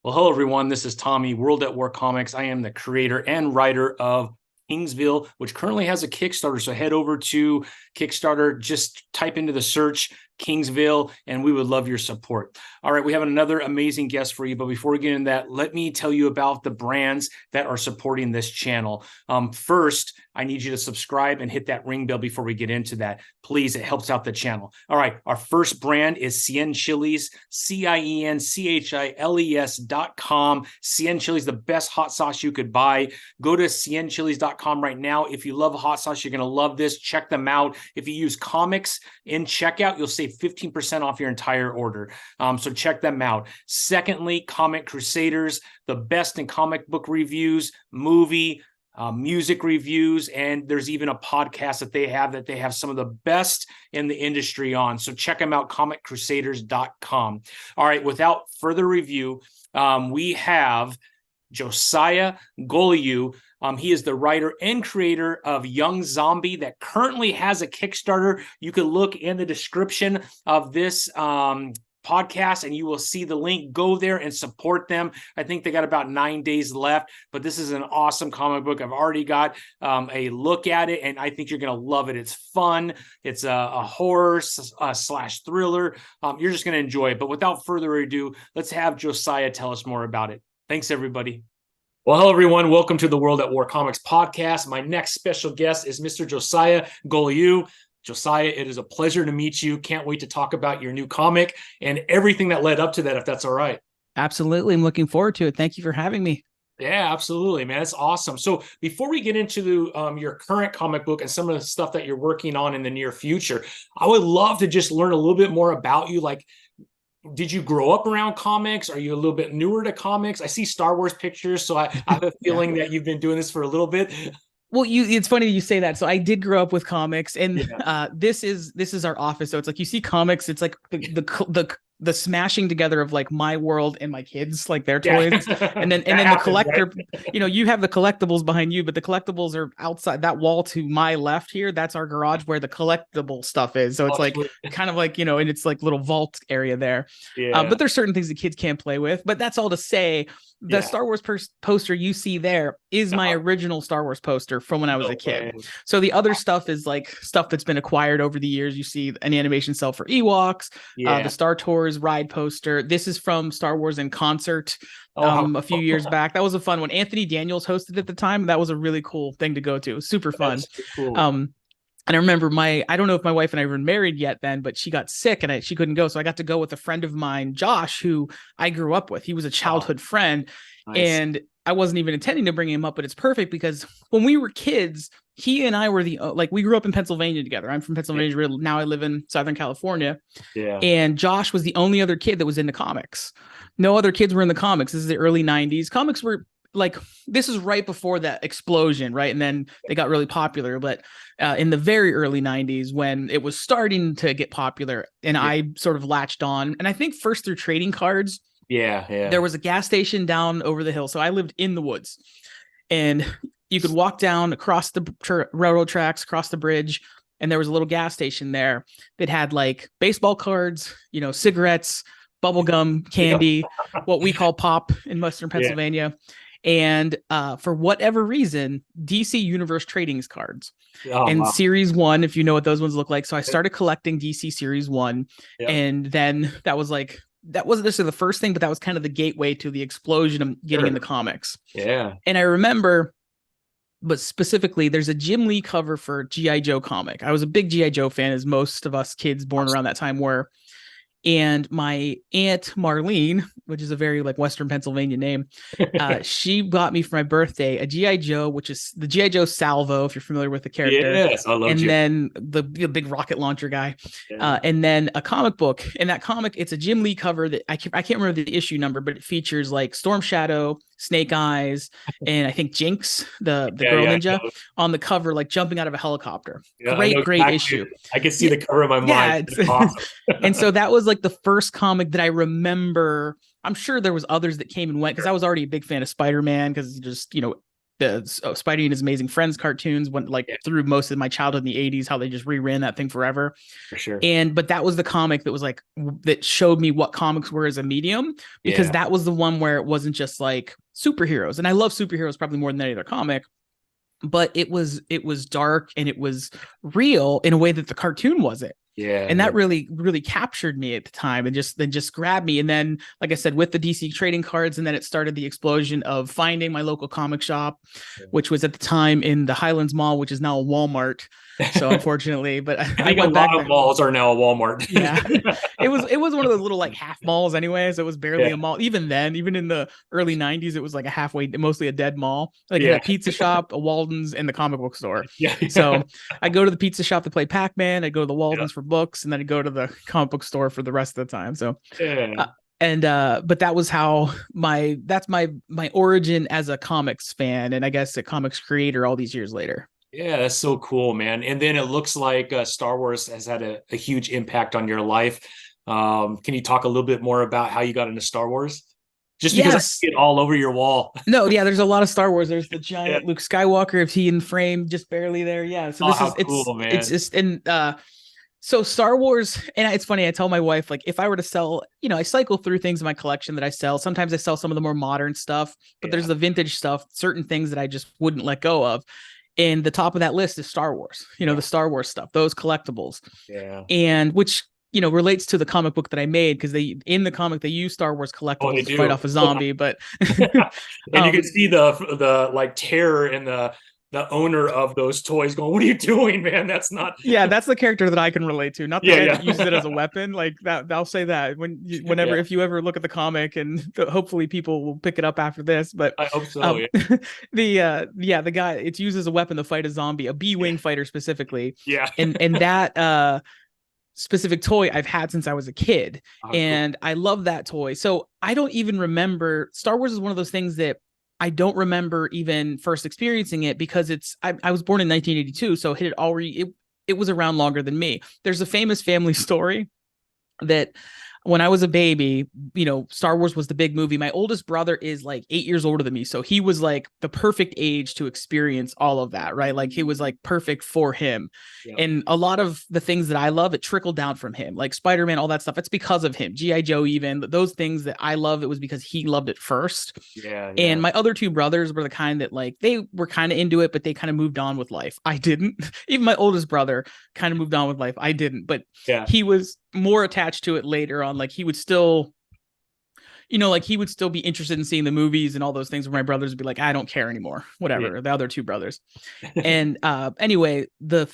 Well, hello, everyone. This is Tommy, World at War Comics. I am the creator and writer of Kingsville, which currently has a Kickstarter. So head over to Kickstarter, just type into the search Kingsville, and we would love your support. All right, we have another amazing guest for you. But before we get into that, let me tell you about the brands that are supporting this channel. First, I need you to subscribe and hit that ring bell before we get into that. Please, it helps out the channel. All right, our first brand is Cien Chilies, CIENCHILES.com. Cien Chilies, the best hot sauce you could buy. Go to cienchilies.com right now. If you love hot sauce, you're going to love this. Check them out. If you use comics in checkout, you'll save 15% off your entire order. So check them out. Secondly, Comic Crusaders, the best in comic book reviews, movie, music reviews, and there's even a podcast that they have some of the best in the industry on. So check them out, comiccrusaders.com. All right, without further review, we have Josiah Golojuh. He is the writer and creator of Young Zombie that currently has a Kickstarter. You can look in the description of this podcast and you will see the link. Go there and support them. I think they got about 9 days left, but this is an awesome comic book. I've already got a look at it and I think you're going to love it. It's fun. It's a horror slash thriller. You're just going to enjoy it. But without further ado, let's have Josiah tell us more about it. Thanks, everybody. Well, hello, everyone. Welcome to the World at War Comics podcast. My next special guest is Mr. Josiah Golojuh. Josiah, it is a pleasure to meet you. Can't wait to talk about your new comic and everything that led up to that, if that's all right. Absolutely. I'm looking forward to it. Thank you for having me. Yeah, absolutely, man. It's awesome. So before we get into your current comic book and some of the stuff that you're working on in the near future, I would love to just learn a little bit more about you. Like, did you grow up around comics? Are you a little bit newer to comics? I see Star Wars pictures, so I have a feeling that you've been doing this for a little bit. Well, it's funny that you say that. So I did grow up with comics, and this is our office. So it's like you see comics. It's like the smashing together of like my world and my kids, like their toys, and then the collector. Right? You have the collectibles behind you, but the collectibles are outside that wall to my left here. That's our garage where the collectible stuff is. So it's like kind of like and it's like little vault area there. Yeah. But there's certain things the kids can't play with. But that's all to say. The Star Wars poster you see there is my original Star Wars poster from when I was a kid. So the other stuff is like stuff that's been acquired over the years. You see an animation cell for Ewoks, the Star Tours ride poster. This is from Star Wars in Concert a few years back. That was a fun one. Anthony Daniels hosted at the time. That was a really cool thing to go to. Super fun. Cool. And I remember I don't know if my wife and I were married yet then, but she got sick and she couldn't go. So I got to go with a friend of mine, Josh, who I grew up with. He was a childhood friend. Nice. And I wasn't even intending to bring him up, but it's perfect because when we were kids, he and I were we grew up in Pennsylvania together. I'm from Pennsylvania. Yeah. Now I live in Southern California. Yeah. And Josh was the only other kid that was into comics. No other kids were in the comics. This is the early 90s. Comics were like, this is right before that explosion, right? And then they got really popular. But in the very early 90s, when it was starting to get popular, and I sort of latched on, and I think first through trading cards. Yeah. There was a gas station down over the hill. So I lived in the woods, and you could walk down across the railroad tracks, across the bridge, and there was a little gas station there that had like baseball cards, cigarettes, bubblegum, candy, what we call pop in Western Pennsylvania. And for whatever reason, DC Universe Trading's cards and Series 1, if you know what those ones look like. So I started collecting DC Series 1, and then that wasn't necessarily the first thing, but that was kind of the gateway to the explosion of getting into comics. Yeah. And I remember, but specifically, there's a Jim Lee cover for G.I. Joe comic. I was a big G.I. Joe fan, as most of us kids born around that time were. And my aunt Marlene, which is a very like Western Pennsylvania name, she got me for my birthday a G.I. Joe, which is the G.I. Joe Salvo, if you're familiar with the character. Yes, I love you. And then the big rocket launcher guy, and then a comic book. And that comic, it's a Jim Lee cover that I can't remember the issue number, but it features like Storm Shadow, Snake Eyes, and I think Jinx, the girl ninja, on the cover, like jumping out of a helicopter. Great issue. I can see the cover in my mind. It's awesome. And so that was like the first comic that I remember. I'm sure there was others that came and went because I was already a big fan of Spider-Man because just, Spidey and His Amazing Friends cartoons went like through most of my childhood in the 80s, how they just reran that thing forever. For sure. But that was the comic that was like, that showed me what comics were as a medium, because that was the one where it wasn't just like superheroes. And I love superheroes probably more than any other comic, but it was dark and it was real in a way that the cartoon wasn't. And that really, really captured me at the time, and just grabbed me. And then, like I said, with the DC trading cards, and then it started the explosion of finding my local comic shop, which was at the time in the Highlands Mall, which is now a Walmart. So unfortunately, but I think a lot of malls are now a Walmart. Yeah, it was one of those little like half malls anyways. It was barely a mall. Even then, even in the early 90s, it was like a halfway, mostly a dead mall. Like a pizza shop, a Walden's, and the comic book store. So I go to the pizza shop to play Pac-Man. I go to the Walden's for books, and then I go to the comic book store for the rest of the time. So but that was how that's my origin as a comics fan, and I guess a comics creator all these years later. Yeah, that's so cool, man. And then it looks like Star Wars has had a huge impact on your life. Can you talk a little bit more about how you got into Star Wars? Just because I see it all over your wall. No, there's a lot of Star Wars. There's the giant Luke Skywalker, if he in frame, just barely there. Yeah. So it's just so Star Wars, and it's funny, I tell my wife, like, if I were to sell, I cycle through things in my collection that I sell. Sometimes I sell some of the more modern stuff, but there's the vintage stuff, certain things that I just wouldn't let go of. And the top of that list is Star Wars, the Star Wars stuff, those collectibles. And which, relates to the comic book that I made, because in the comic, they use Star Wars collectibles to fight off a zombie. But and you can see the like terror in the owner of those toys going, "What are you doing, man? That's not." Yeah, that's the character that I can relate to. Not the guy that uses it as a weapon. Like that, I'll say that whenever if you ever look at the comic, and hopefully people will pick it up after this. But I hope so. The guy, it's used as a weapon to fight a zombie, a B-wing fighter specifically. And that specific toy I've had since I was a kid, and I love that toy. So I don't even remember. Star Wars is one of those things that I don't remember even first experiencing it, because I was born in 1982, so it was around longer than me. There's a famous family story that when I was a baby, Star Wars was the big movie. My oldest brother is like 8 years older than me, so he was like the perfect age to experience all of that, right? Like, he was like perfect for him. And a lot of the things that I love, it trickled down from him, like Spider-Man, all that stuff. It's because of him. G.I. Joe, even those things that I love, it was because he loved it first. And my other two brothers were the kind that, like, they were kind of into it, but they kind of moved on with life. I didn't. Even my oldest brother kind of moved on with life. I didn't, but he was more attached to it later on. Like, he would still, he would still be interested in seeing the movies and all those things, where my brothers would be like, I don't care anymore, whatever. The other two brothers. And anyway, the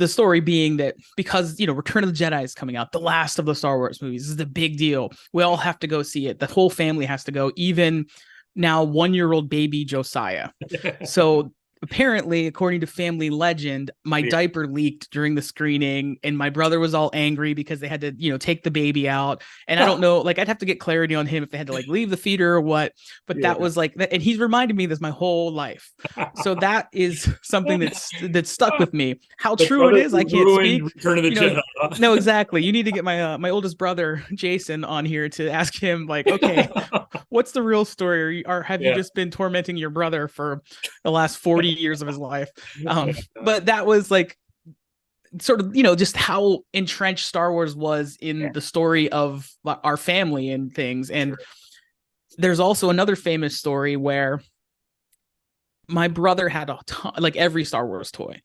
story being that because, Return of the Jedi is coming out, the last of the Star Wars movies, this is the big deal. We all have to go see it. The whole family has to go, even now 1-year-old baby Josiah. So apparently, according to family legend, my diaper leaked during the screening, and my brother was all angry because they had to, take the baby out. And I don't know, like, I'd have to get clarity on him if they had to like leave the feeder or what. But that was like that, and he's reminded me this my whole life. So that is something that's stuck with me. How true it is, I can't speak. Return of the Jedi. No, exactly. You need to get my oldest brother Jason on here to ask him, like, okay, what's the real story, or have you just been tormenting your brother for the last 40 years of his life? But that was like sort of, just how entrenched Star Wars was in the story of our family and things. And there's also another famous story where my brother had a ton, like every Star Wars toy.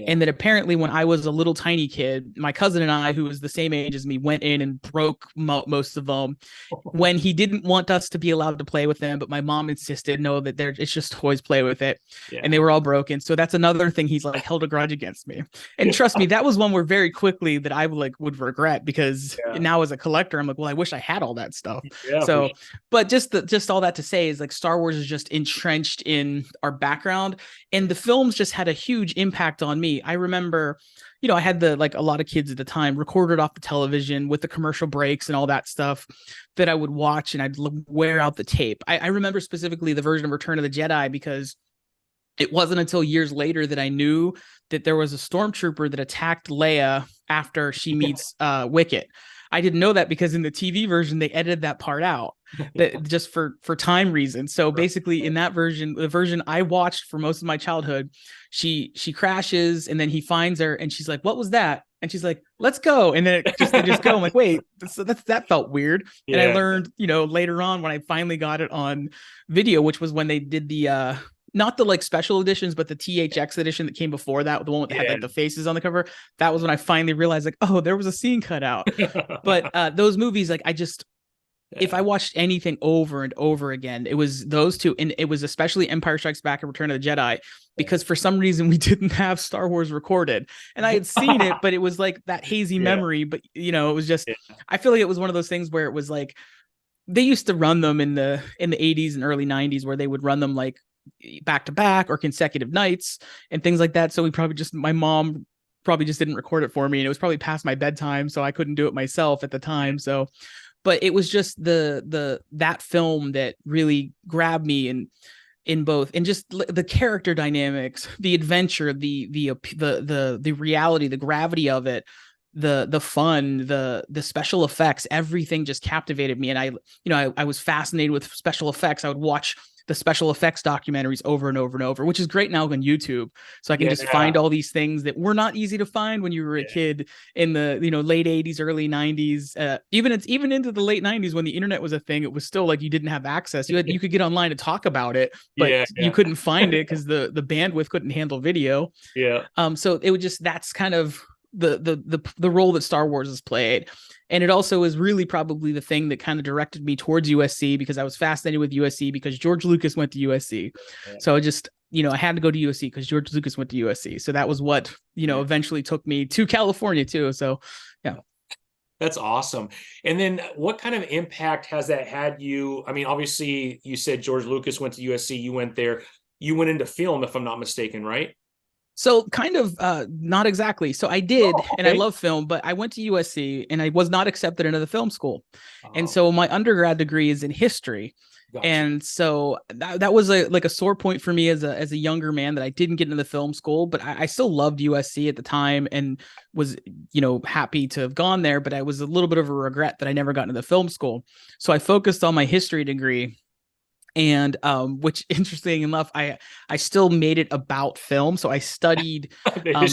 And that apparently when I was a little tiny kid, my cousin and I, who was the same age as me, went in and broke most of them when he didn't want us to be allowed to play with them. But my mom insisted, no, that it's just toys, play with it. And they were all broken. So that's another thing he's like held a grudge against me. And trust me, that was one where very quickly that I would regret, because now as a collector, I'm like, well, I wish I had all that stuff. So, but just all that to say is, like, Star Wars is just entrenched in our background, and the films just had a huge impact on me. I remember, I had a lot of kids at the time recorded off the television with the commercial breaks and all that stuff that I would watch, and I'd wear out the tape. I remember specifically the version of Return of the Jedi, because it wasn't until years later that I knew that there was a stormtrooper that attacked Leia after she meets Wicket. I didn't know that because in the TV version they edited that part out, that just for time reasons. So basically in that version, the version I watched for most of my childhood, she crashes and then he finds her and she's like, "What was that?" And she's like, "Let's go." And then they just go. I'm like, "Wait, that felt weird." And I learned, later on when I finally got it on video, which was when they did the not the like special editions, but the THX edition that came before that, the one that had like the faces on the cover. That was when I finally realized like, oh, there was a scene cut out. But those movies, like if I watched anything over and over again, it was those two. And it was especially Empire Strikes Back and Return of the Jedi, because for some reason we didn't have Star Wars recorded. And I had seen it, but it was like that hazy memory. But, it was just, I feel like it was one of those things where it was like, they used to run them in the 80s and early 90s where they would run them like back to back or consecutive nights and things like that. So my mom probably just didn't record it for me, and it was probably past my bedtime, so I couldn't do it myself at the time. So, but it was just that film that really grabbed me in both, and just the character dynamics, the adventure, the reality, the gravity of it, the fun, the special effects, everything just captivated me. And I was fascinated with special effects. I would watch the special effects documentaries over and over and over, which is great now on YouTube. So I can just find all these things that were not easy to find when you were a kid in the, late 80s, early 90s. Even into the late 90s when the internet was a thing, it was still like you didn't have access. You could get online to talk about it, but you couldn't find it because the bandwidth couldn't handle video. So it would just, that's kind of the role that Star Wars has played. And it also is really probably the thing that kind of directed me towards USC, because I was fascinated with USC because George Lucas went to USC. So I just, I had to go to USC because George Lucas went to USC. So that was what, eventually took me to California too. So yeah. That's awesome. And then what kind of impact has that had you? I mean, obviously you said George Lucas went to USC, you went there, you went into film, if I'm not mistaken, right? So kind of not exactly. So I did, and I love film, but I went to USC and I was not accepted into the film school. And so my undergrad degree is in history. Gotcha. And so that was a sore point for me as a younger man, that I didn't get into the film school, but I still loved USC at the time and was, happy to have gone there. But I was a little bit of a regret that I never got into the film school. So I focused on my history degree. And which, interesting enough, I still made it about film. So I studied I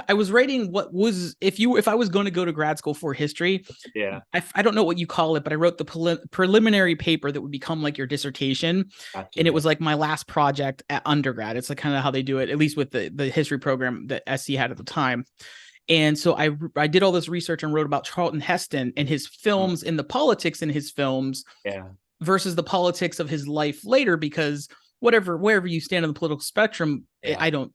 was writing what was, if I was going to go to grad school for history, I don't know what you call it, but I wrote the preliminary paper that would become like your dissertation. Gotcha. And it was like my last project at undergrad. It's like kind of how they do it, at least with the history program that SC had at the time. And so I did all this research and wrote about Charlton Heston and his films and the politics in his films. Versus the politics of his life later, because wherever you stand on the political spectrum, I don't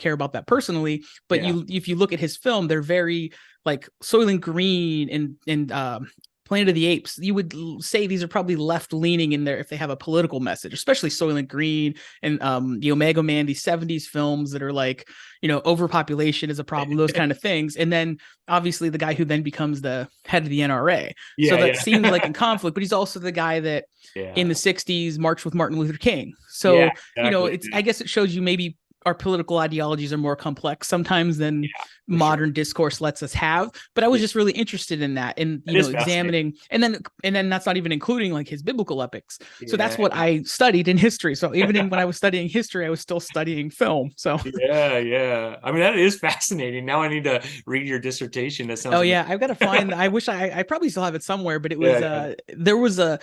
care about that personally. But if you look at his film, they're very like Soylent Green and Planet of the Apes. You would say these are probably left leaning in there if they have a political message, especially Soylent Green and the Omega Man, these 70s films that are like, overpopulation is a problem, those kind of things. And then obviously the guy who then becomes the head of the NRA. So that seems like in conflict, but he's also the guy that in the 60s marched with Martin Luther King. So, exactly. I guess it shows you maybe our political ideologies are more complex sometimes than modern discourse lets us have. But I was just really interested in that, and examining, and then that's not even including like his biblical epics. So that's what I studied in history. So even when I was studying history, I was still studying film. So I mean, that is fascinating. Now I need to read your dissertation. That sounds I've got to find. I wish I probably still have it somewhere, but it was there was a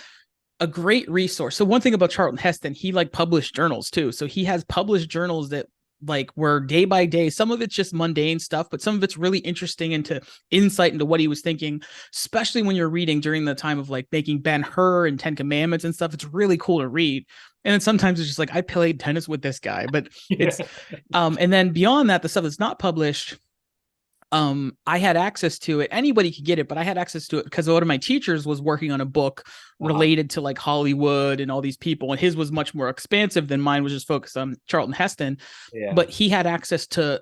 great resource. So one thing about Charlton Heston, he like published journals too. So he has published journals that like were day by day. Some of it's just mundane stuff, but some of it's really interesting into insight into what he was thinking, especially when you're reading during the time of like making Ben-Hur and 10 Commandments and stuff. It's really cool to read. And then sometimes it's just like, I played tennis with this guy, but it's, and then beyond that, the stuff that's not published, I had access to it. Anybody could get it, but I had access to it because one of my teachers was working on a book related to like Hollywood and all these people. And his was much more expansive than mine, was just focused on Charlton Heston. But he had access to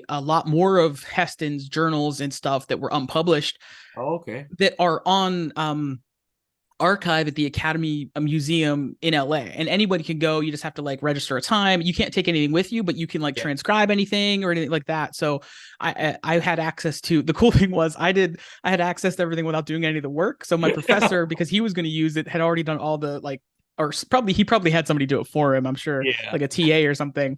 a lot more of Heston's journals and stuff that were unpublished. That are on archive at the Academy Museum in LA, and anybody can go. You just have to like register a time. You can't take anything with you, but you can like transcribe anything or anything like that. So I had access to, the cool thing was I had access to everything without doing any of the work. So my professor, because he was going to use it, had already done all the like, or he probably had somebody do it for him, I'm sure, like a TA or something.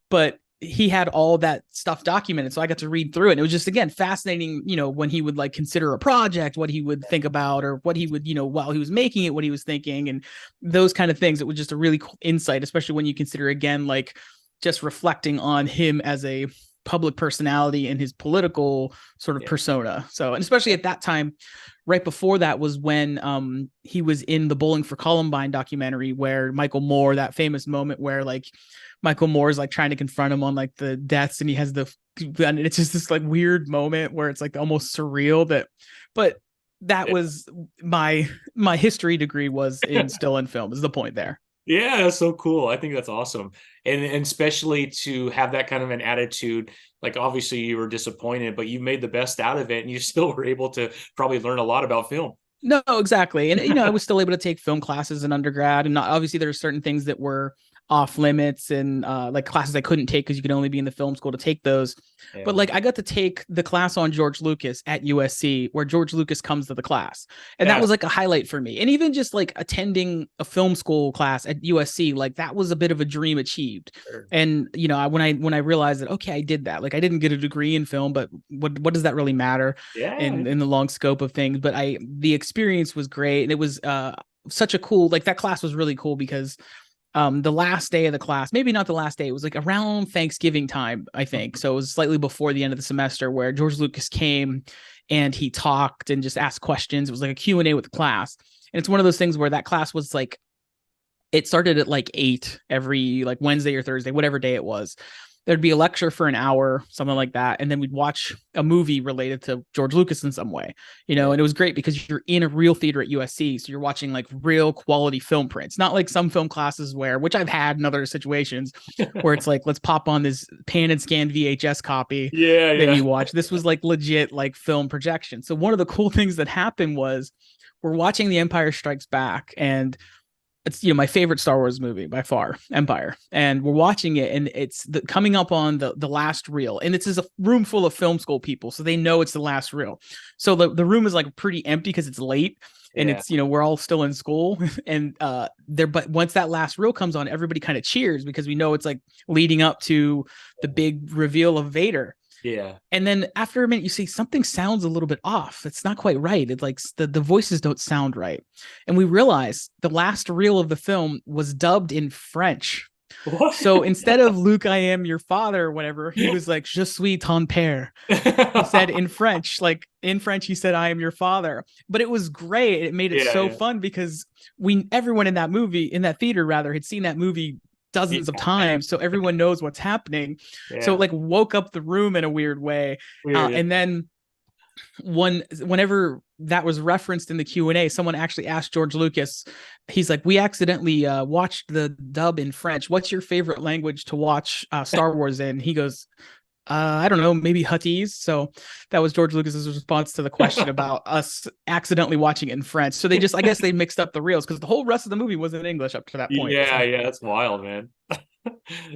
But he had all that stuff documented, so I got to read through it. And it was just, again, fascinating, when he would like consider a project, what he would think about, or what he would, while he was making it, what he was thinking, and those kind of things. It was just a really cool insight, especially when you consider, again, like just reflecting on him as a public personality and his political sort of persona. So, and especially at that time, right before that was when he was in the Bowling for Columbine documentary, where Michael Moore, that famous moment where like Michael Moore is like trying to confront him on like the deaths, and he has and it's just this like weird moment where it's like almost surreal. But that was my history degree was still in film, is the point there. Yeah, that's so cool. I think that's awesome. And especially to have that kind of an attitude, like obviously you were disappointed, but you made the best out of it, and you still were able to probably learn a lot about film. No, exactly. And, I was still able to take film classes in undergrad, and obviously there are certain things that were off limits, and like classes I couldn't take because you could only be in the film school to take those. But like I got to take the class on George Lucas at USC, where George Lucas comes to the class, and that was like a highlight for me. And even just like attending a film school class at USC, like that was a bit of a dream achieved. Sure. And when I realized that, okay, I did that, like I didn't get a degree in film, but what does that really matter in the long scope of things? But the experience was great, and it was such a cool, like that class was really cool because the last day of the class, maybe not the last day, it was like around Thanksgiving time, I think. So it was slightly before the end of the semester, where George Lucas came and he talked and just asked questions. It was like a Q&A with the class. And it's one of those things where that class was like, it started at like 8 every like Wednesday or Thursday, whatever day it was. There'd be a lecture for an hour, something like that. And then we'd watch a movie related to George Lucas in some way, and it was great because you're in a real theater at USC. So you're watching like real quality film prints, not like some film classes which I've had in other situations where it's like, let's pop on this pan and scan VHS copy. Then you watch. This was like legit, like film projection. So one of the cool things that happened was we're watching The Empire Strikes Back, and it's my favorite Star Wars movie by far, Empire, and we're watching it, and it's coming up on the last reel, and it's a room full of film school people, so they know it's the last reel. So the room is like pretty empty because it's late, and it's we're all still in school, and but once that last reel comes on, everybody kind of cheers because we know it's like leading up to the big reveal of Vader. Yeah. And then after a minute, you see something sounds a little bit off. It's not quite right. It's like the voices don't sound right. And we realize the last reel of the film was dubbed in French. What? So instead of Luke, I am your father, or whatever, he was like, Je suis ton père. He said in French, he said, I am your father. But it was great. It made it so fun because everyone in that theater had seen that movie dozens of times, so everyone knows what's happening. So it like woke up the room in a weird way. And then whenever that was referenced in the Q&A, someone actually asked George Lucas, he's like, we accidentally watched the dub in French. What's your favorite language to watch Star Wars in? He goes, I don't know, maybe Huttese. So that was George Lucas's response to the question about us accidentally watching it in French. So I guess they mixed up the reels because the whole rest of the movie was in English up to that point. Yeah, that's wild, man.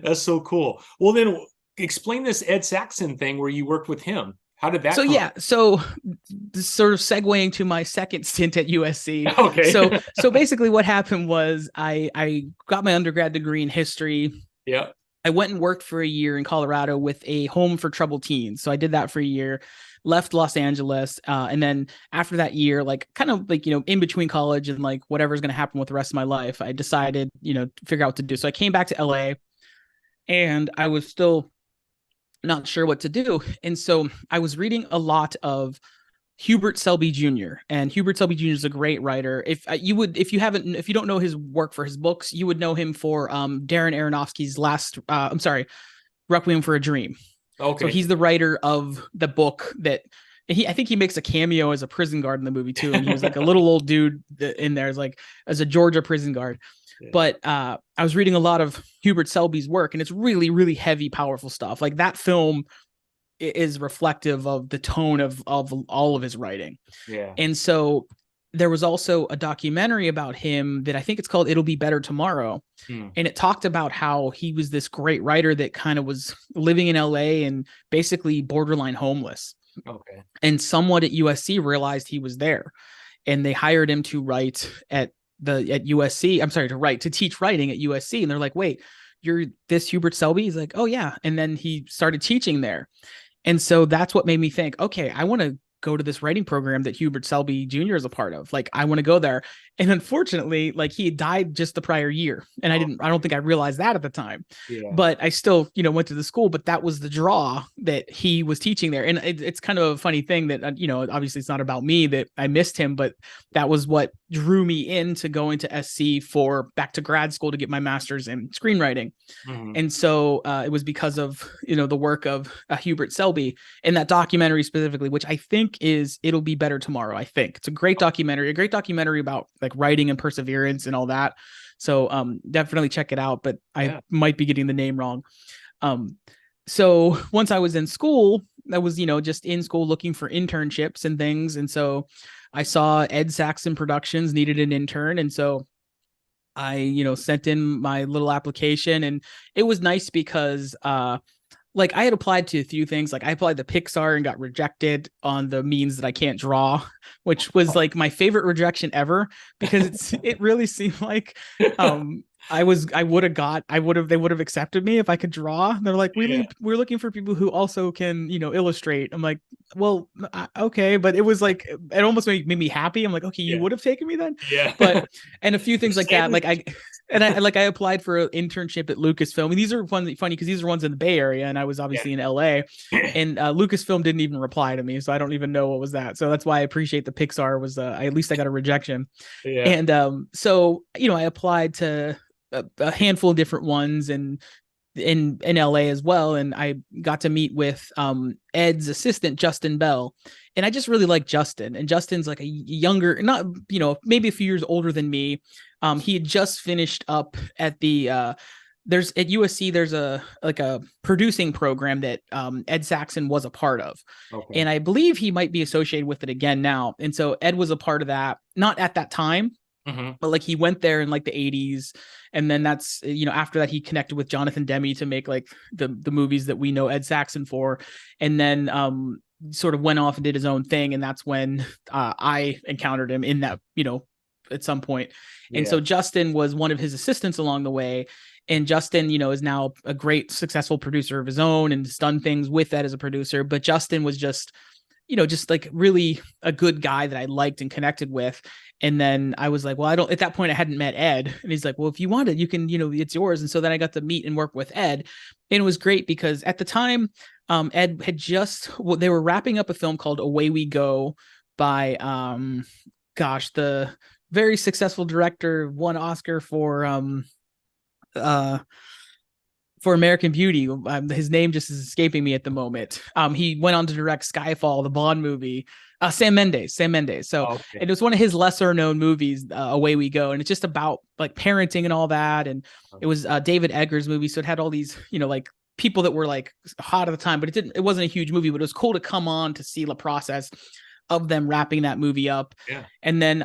That's so cool. Well, then explain this Ed Saxon thing where you worked with him. How did that come? So sort of segueing to my second stint at USC. Okay. So basically what happened was I got my undergrad degree in history. Yeah. I went and worked for a year in Colorado with a home for troubled teens. So I did that for a year, left Los Angeles. And then after that year, in between college and like whatever's going to happen with the rest of my life, I decided, to figure out what to do. So I came back to LA, and I was still not sure what to do. And so I was reading a lot of Hubert Selby Jr. And Hubert Selby Jr. is a great writer. If you don't know his work for his books, you would know him for Darren Aronofsky's Requiem for a Dream. Okay. So he's the writer of the book that I think he makes a cameo as a prison guard in the movie too. And he was like a little old dude in there as a Georgia prison guard. Yeah. But I was reading a lot of Hubert Selby's work, and it's really, really heavy, powerful stuff. Like that film is reflective of the tone of all of his writing. Yeah. And so there was also a documentary about him that I think it's called It'll Be Better Tomorrow. Hmm. And it talked about how he was this great writer that kind of was living in LA and basically borderline homeless. Okay. And someone at USC realized he was there, and they hired him to write at USC. I'm sorry, to teach writing at USC. And they're like, wait, you're this Hubert Selby? He's like, oh yeah. And then he started teaching there. And so that's what made me think, okay, I want to go to this writing program that Hubert Selby Jr. is a part of. Like, I want to go there. And unfortunately, like, he had died just the prior year. And I don't think I realized that at the time. Yeah. But I still, went to the school, but that was the draw that he was teaching there. And it's kind of a funny thing that, obviously it's not about me that I missed him, but that was what drew me into going to SC for back to grad school to get my master's in screenwriting. Mm-hmm. And so it was because of, the work of Hubert Selby in that documentary specifically, which I think is It'll Be Better Tomorrow. I think it's a great documentary about like writing and perseverance and all that. So definitely check it out, but I might be getting the name wrong. So once I was in school, I was, just in school looking for internships and things. And so I saw Ed Saxon Productions needed an intern. And so I, sent in my little application, and it was nice because like I had applied to a few things. Like I applied to Pixar and got rejected on the means that I can't draw, which was like my favorite rejection ever, because it really seemed like they would have accepted me if I could draw. They're like, we're looking for people who also can, illustrate. I'm like, well, okay. But it was like, it almost made me happy. I'm like, okay, you would have taken me then. Yeah. But, and a few things like that. Like I applied for an internship at Lucasfilm. And these are funny because these are ones in the Bay Area, and I was obviously in LA, and Lucasfilm didn't even reply to me. So I don't even know what was that. So that's why I appreciate the Pixar was, at least I got a rejection. Yeah. And so, I applied to a handful of different ones and in LA as well. And I got to meet with Ed's assistant, Justin Bell. And I just really like Justin. And Justin's like a younger, not, maybe a few years older than me. He had just finished up at the there's at USC, there's a producing program that Ed Saxon was a part of. Okay. And I believe he might be associated with it again now. And so Ed was a part of that, not at that time, but like he went there in like the 80s. And then that's, after that, he connected with Jonathan Demme to make like the movies that we know Ed Saxon for. And then sort of went off and did his own thing. And that's when I encountered him in that, at some point. And so Justin was one of his assistants along the way. And Justin, is now a great successful producer of his own and has done things with that as a producer. But Justin was just, just like really a good guy that I liked and connected with. And then I was like, well, at that point I hadn't met Ed. And he's like, well, if you want it, you can, it's yours. And so then I got to meet and work with Ed. And it was great because at the time, Ed had they were wrapping up a film called Away We Go by, the very successful director, won Oscar for American Beauty. His name just is escaping me at the moment. He went on to direct Skyfall, the Bond movie. Sam Mendes. So it was one of his lesser known movies, Away We Go. And it's just about like parenting and all that. And it was David Eggers' movie. So it had all these, like people that were like hot at the time, but it wasn't a huge movie, but it was cool to come on to see the process of them wrapping that movie up. Yeah. And then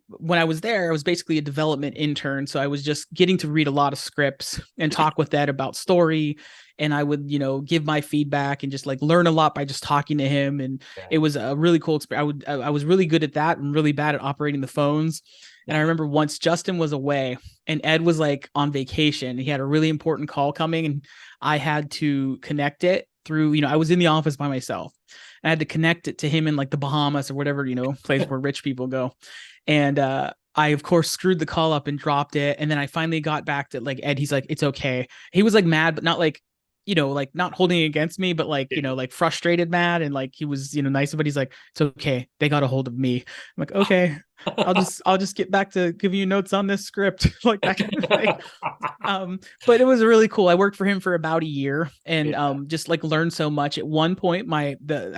when I was there, I was basically a development intern. So I was just getting to read a lot of scripts and talk with Ed about story. And I would, give my feedback and just like learn a lot by just talking to him. And it was a really cool experience. I was really good at that and really bad at operating the phones. And I remember once Justin was away and Ed was like on vacation. He had a really important call coming and I had to connect it through, I was in the office by myself. I had to connect it to him in like the Bahamas or whatever, place where rich people go. And I, of course, screwed the call up and dropped it. And then I finally got back to like Ed. He's like, it's okay. He was like mad, but not like, like not holding it against me, but like, like frustrated, mad. And like, he was, nice, but he's like, it's okay. They got a hold of me. I'm like, okay, I'll just get back to giving you notes on this script. Like that kind of thing. But it was really cool. I worked for him for about a year and just like learned so much. At one point, I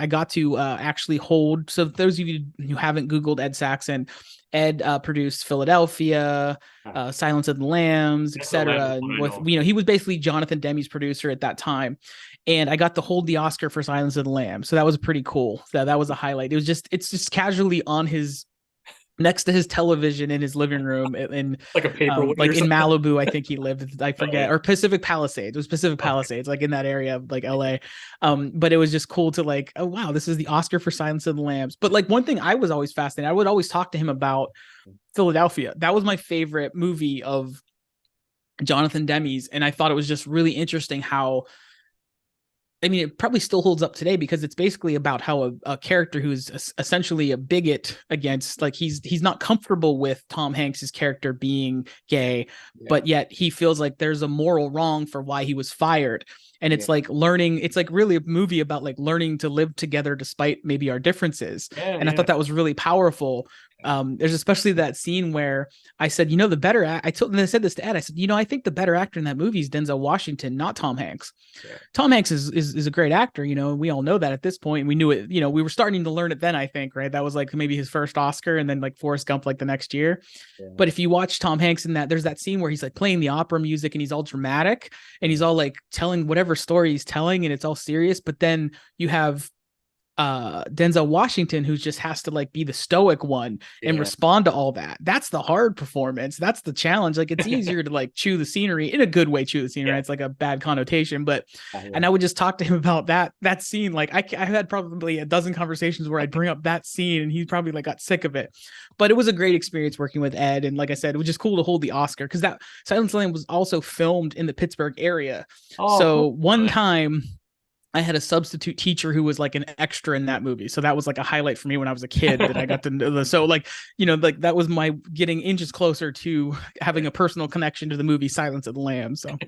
got to actually hold. So those of you who haven't Googled Ed Saxon, Ed produced Philadelphia, Silence of the Lambs, etc. And with he was basically Jonathan Demme's producer at that time. And I got to hold the Oscar for Silence of the Lambs. So that was pretty cool. That was a highlight. It's just casually on his next to his television in his living room Like a paperweight like or in something. Malibu, I think he lived, I forget, or Pacific Palisades. It was Pacific Palisades, like in that area of like LA. But it was just cool to like, oh wow, this is the Oscar for Silence of the Lambs. But like one thing I was always fascinated, I would always talk to him about Philadelphia. That was my favorite movie of Jonathan Demme's, and I thought it was just really interesting how, I mean, it probably still holds up today because it's basically about how a character who's essentially a bigot against, like, he's not comfortable with Tom Hanks's character being gay, but yet he feels like there's a moral wrong for why he was fired. And it's like learning, it's like really a movie about like learning to live together despite maybe our differences. And I thought that was really powerful. There's especially that scene where I said, the better, I said this to Ed, I said, I think the better actor in that movie is Denzel Washington, not Tom Hanks. Tom Hanks is a great actor, we all know that at this point. We knew it, we were starting to learn it then, I think, right? That was like maybe his first Oscar, and then like Forrest Gump like the next year. But if you watch Tom Hanks in that, there's that scene where he's like playing the opera music and he's all dramatic and he's all like telling whatever story he's telling, and it's all serious. But then you have Denzel Washington, who just has to like be the stoic one and respond to all that. That's the hard performance. That's the challenge. Like, it's easier to like chew the scenery in a good way, chew the scenery. It's like a bad connotation, but, and I would just talk to him about that scene. Like I had probably a dozen conversations where I'd bring up that scene and he probably like got sick of it, but it was a great experience working with Ed. And like I said, it was just cool to hold the Oscar, because that Silence of the Lambs was also filmed in the Pittsburgh area. So one time I had a substitute teacher who was like an extra in that movie. So that was like a highlight for me when I was a kid that I got to know. So like, like that was my getting inches closer to having a personal connection to the movie Silence of the Lambs. So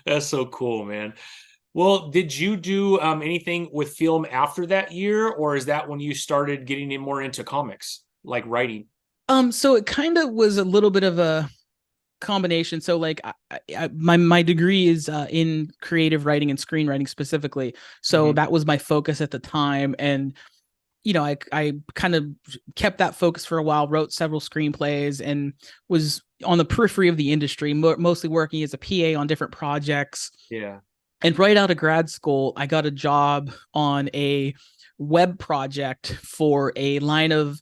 that's so cool, man. Well, did you do anything with film after that year, or is that when you started getting in more into comics, like writing? So it kind of was a little bit of a combination. So like my degree is in creative writing and screenwriting specifically. So that was my focus at the time. And I kind of kept that focus for a while, wrote several screenplays, and was on the periphery of the industry, mostly working as a PA on different projects. And right out of grad school, I got a job on a web project for a line of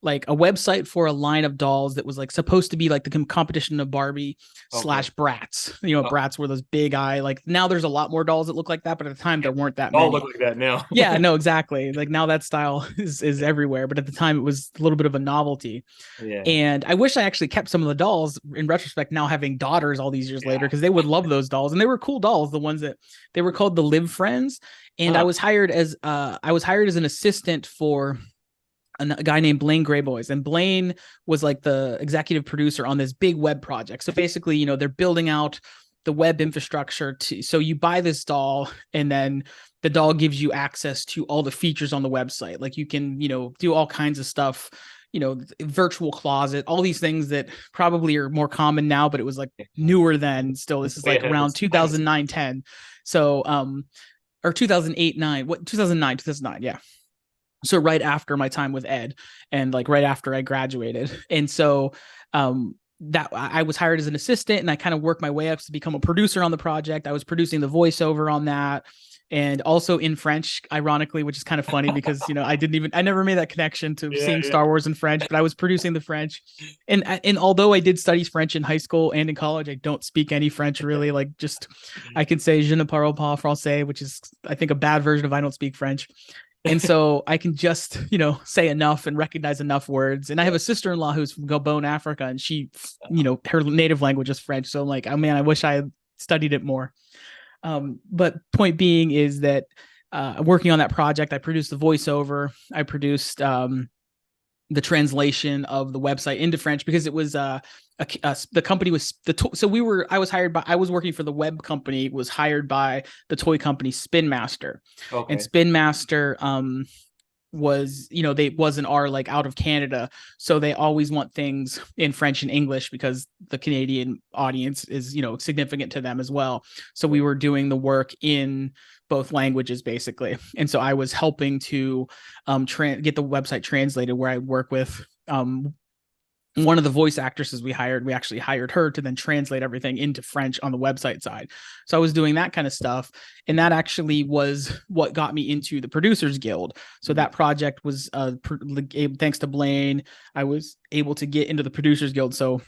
like a website for a line of dolls that was like supposed to be like the competition of Barbie slash Bratz. Bratz were those big eye, like now there's a lot more dolls that look like that, but at the time there weren't that many. All look like that now. Yeah, no, exactly. Like now that style is everywhere, but at the time it was a little bit of a novelty. And I wish I actually kept some of the dolls in retrospect, now having daughters all these years later, because they would love those dolls, and they were cool dolls, the ones that they were called the Live Friends. And I was hired as an assistant for a guy named Blaine Grayboys, and Blaine was like the executive producer on this big web project. So basically, they're building out the web infrastructure so you buy this doll, and then the doll gives you access to all the features on the website. Like you can, do all kinds of stuff, virtual closet, all these things that probably are more common now, but it was like newer then. Still, this is like around 2009, 10. So, or 2008, 9, 2009, yeah. So right after my time with Ed, and like right after I graduated. And so that I was hired as an assistant, and I kind of worked my way up to become a producer on the project. I was producing the voiceover on that, and also in French, ironically, which is kind of funny because I never made that connection to seeing Star Wars in French, but I was producing the French. And although I did study French in high school and in college, I don't speak any French really. Like, just I can say je ne parle pas français, which is I think a bad version of I don't speak French. And so I can just, say enough and recognize enough words. And I have a sister-in-law who's from Gabon, Africa, and she, her native language is French. So I'm like, oh man, I wish I had studied it more. But point being is that working on that project, I produced the voiceover. I produced the translation of the website into French, because it was the company was I was working for the web company, was hired by the toy company Spin Master. And Spin Master was, they wasn't our like out of Canada, so they always want things in French and English because the Canadian audience is significant to them as well. So we were doing the work in both languages basically, and so I was helping to get the website translated, where I work with one of the voice actresses we actually hired her to then translate everything into French on the website side. So I was doing that kind of stuff. And that actually was what got me into the Producers Guild. So that project was, thanks to Blaine, I was able to get into the Producers Guild. So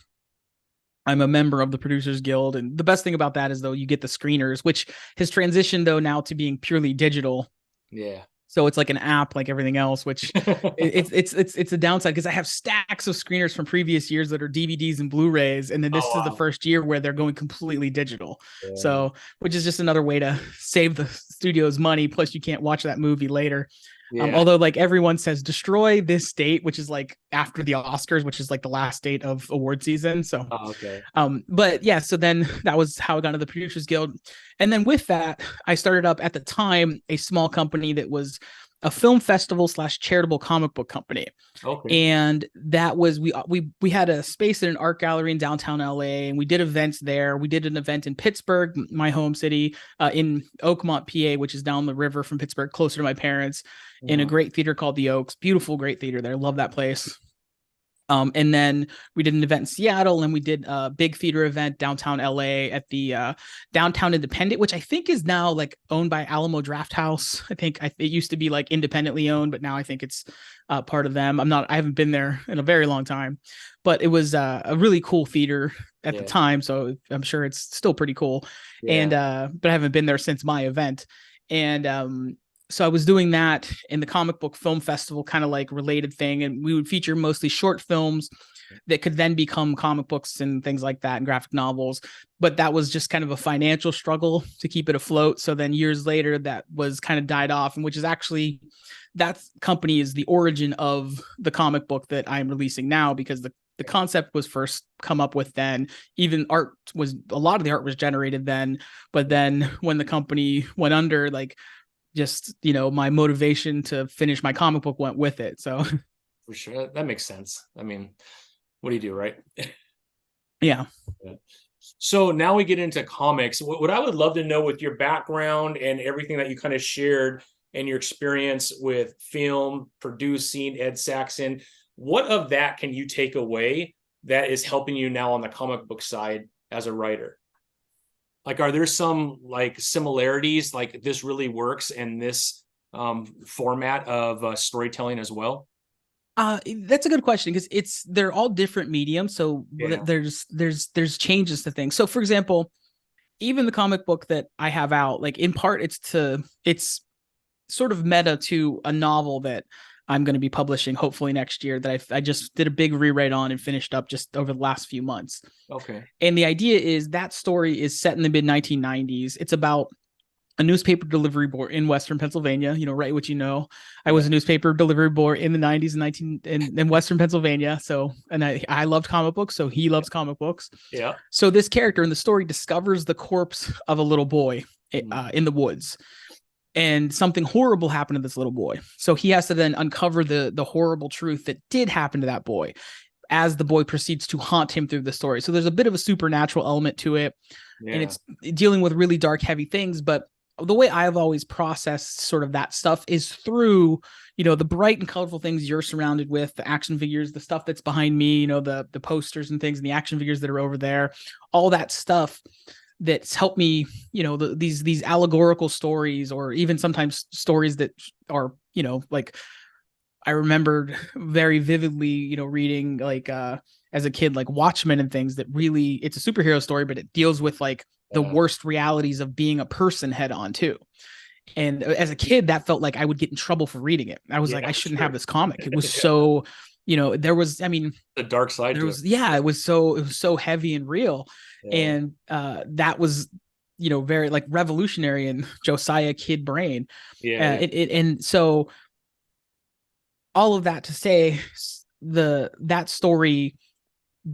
I'm a member of the Producers Guild. And the best thing about that is, though, you get the screeners, which has transitioned, though, now to being purely digital. Yeah. So it's like an app, like everything else, which it's a downside, because I have stacks of screeners from previous years that are DVDs and Blu-rays, and then this is the first year where they're going completely digital. Yeah. So, which is just another way to save the studio's money. Plus, you can't watch that movie later. Yeah. Although, like, everyone says, destroy this date, which is like after the Oscars, which is like the last date of award season. So, okay. But yeah, so then that was how I got into the Producers Guild. And then with that, I started up at the time a small company that was a film festival / charitable comic book company. Okay. And that was, we had a space in an art gallery in downtown LA, and we did events there. We did an event in Pittsburgh, my home city, in Oakmont, PA, which is down the river from Pittsburgh, closer to my parents, in a great theater called the Oaks. Beautiful, great theater there. Love that place. And then we did an event in Seattle, and we did a big theater event downtown LA at the Downtown Independent, which I think is now like owned by Alamo Drafthouse. I think it used to be like independently owned, but now I think it's part of them. I haven't been there in a very long time, but it was a really cool theater at the time. So I'm sure it's still pretty cool. Yeah. And, but I haven't been there since my event. And, so I was doing that in the comic book film festival, kind of like related thing. And we would feature mostly short films that could then become comic books and things like that, and graphic novels. But that was just kind of a financial struggle to keep it afloat. So then years later, that was kind of died off, and which is actually, that company is the origin of the comic book that I'm releasing now, because the concept was first come up with then. Even a lot of the art was generated then. But then when the company went under, like, just, my motivation to finish my comic book went with it. So for sure, that makes sense. I mean, what do you do, right? Yeah. So now we get into comics. What I would love to know, with your background and everything that you kind of shared and your experience with film, producing, Ed Saxon, what of that can you take away that is helping you now on the comic book side as a writer? Like, are there some like similarities, like this really works in this format of storytelling as well? That's a good question, because they're all different mediums. So there's changes to things. So for example, even the comic book that I have out, like, in part it's sort of meta to a novel that I'm going to be publishing hopefully next year, that I just did a big rewrite on and finished up just over the last few months. Okay. And the idea is that story is set in the mid 1990s. It's about a newspaper delivery boy in Western Pennsylvania, right what you know. I was a newspaper delivery boy in the 90s in Western Pennsylvania. So, and I loved comic books, so he loves comic books. Yeah. So this character in the story discovers the corpse of a little boy in the woods. And something horrible happened to this little boy. So he has to then uncover the horrible truth that did happen to that boy, as the boy proceeds to haunt him through the story. So there's a bit of a supernatural element to it. Yeah. And it's dealing with really dark, heavy things. But the way I've always processed sort of that stuff is through, the bright and colorful things you're surrounded with, the action figures, the stuff that's behind me, the posters and things, and the action figures that are over there, all that stuff that's helped me, these allegorical stories, or even sometimes stories that are, like, I remembered very vividly, reading, like, as a kid, like Watchmen and things, that really, it's a superhero story, but it deals with like the worst realities of being a person head on too. And as a kid, that felt like I would get in trouble for reading it. I was like, I shouldn't have this comic. It was so, there was, the dark side. It was so heavy and real. Yeah. And that was, very like revolutionary in Josiah kid brain. Yeah. And so all of that to say, that story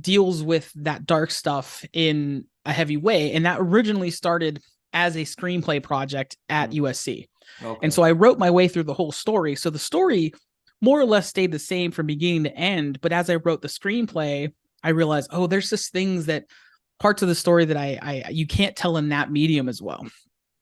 deals with that dark stuff in a heavy way. And that originally started as a screenplay project at USC. Okay. And so I wrote my way through the whole story. So the story more or less stayed the same from beginning to end. But as I wrote the screenplay, I realized, there's just things that parts of the story that you can't tell in that medium as well.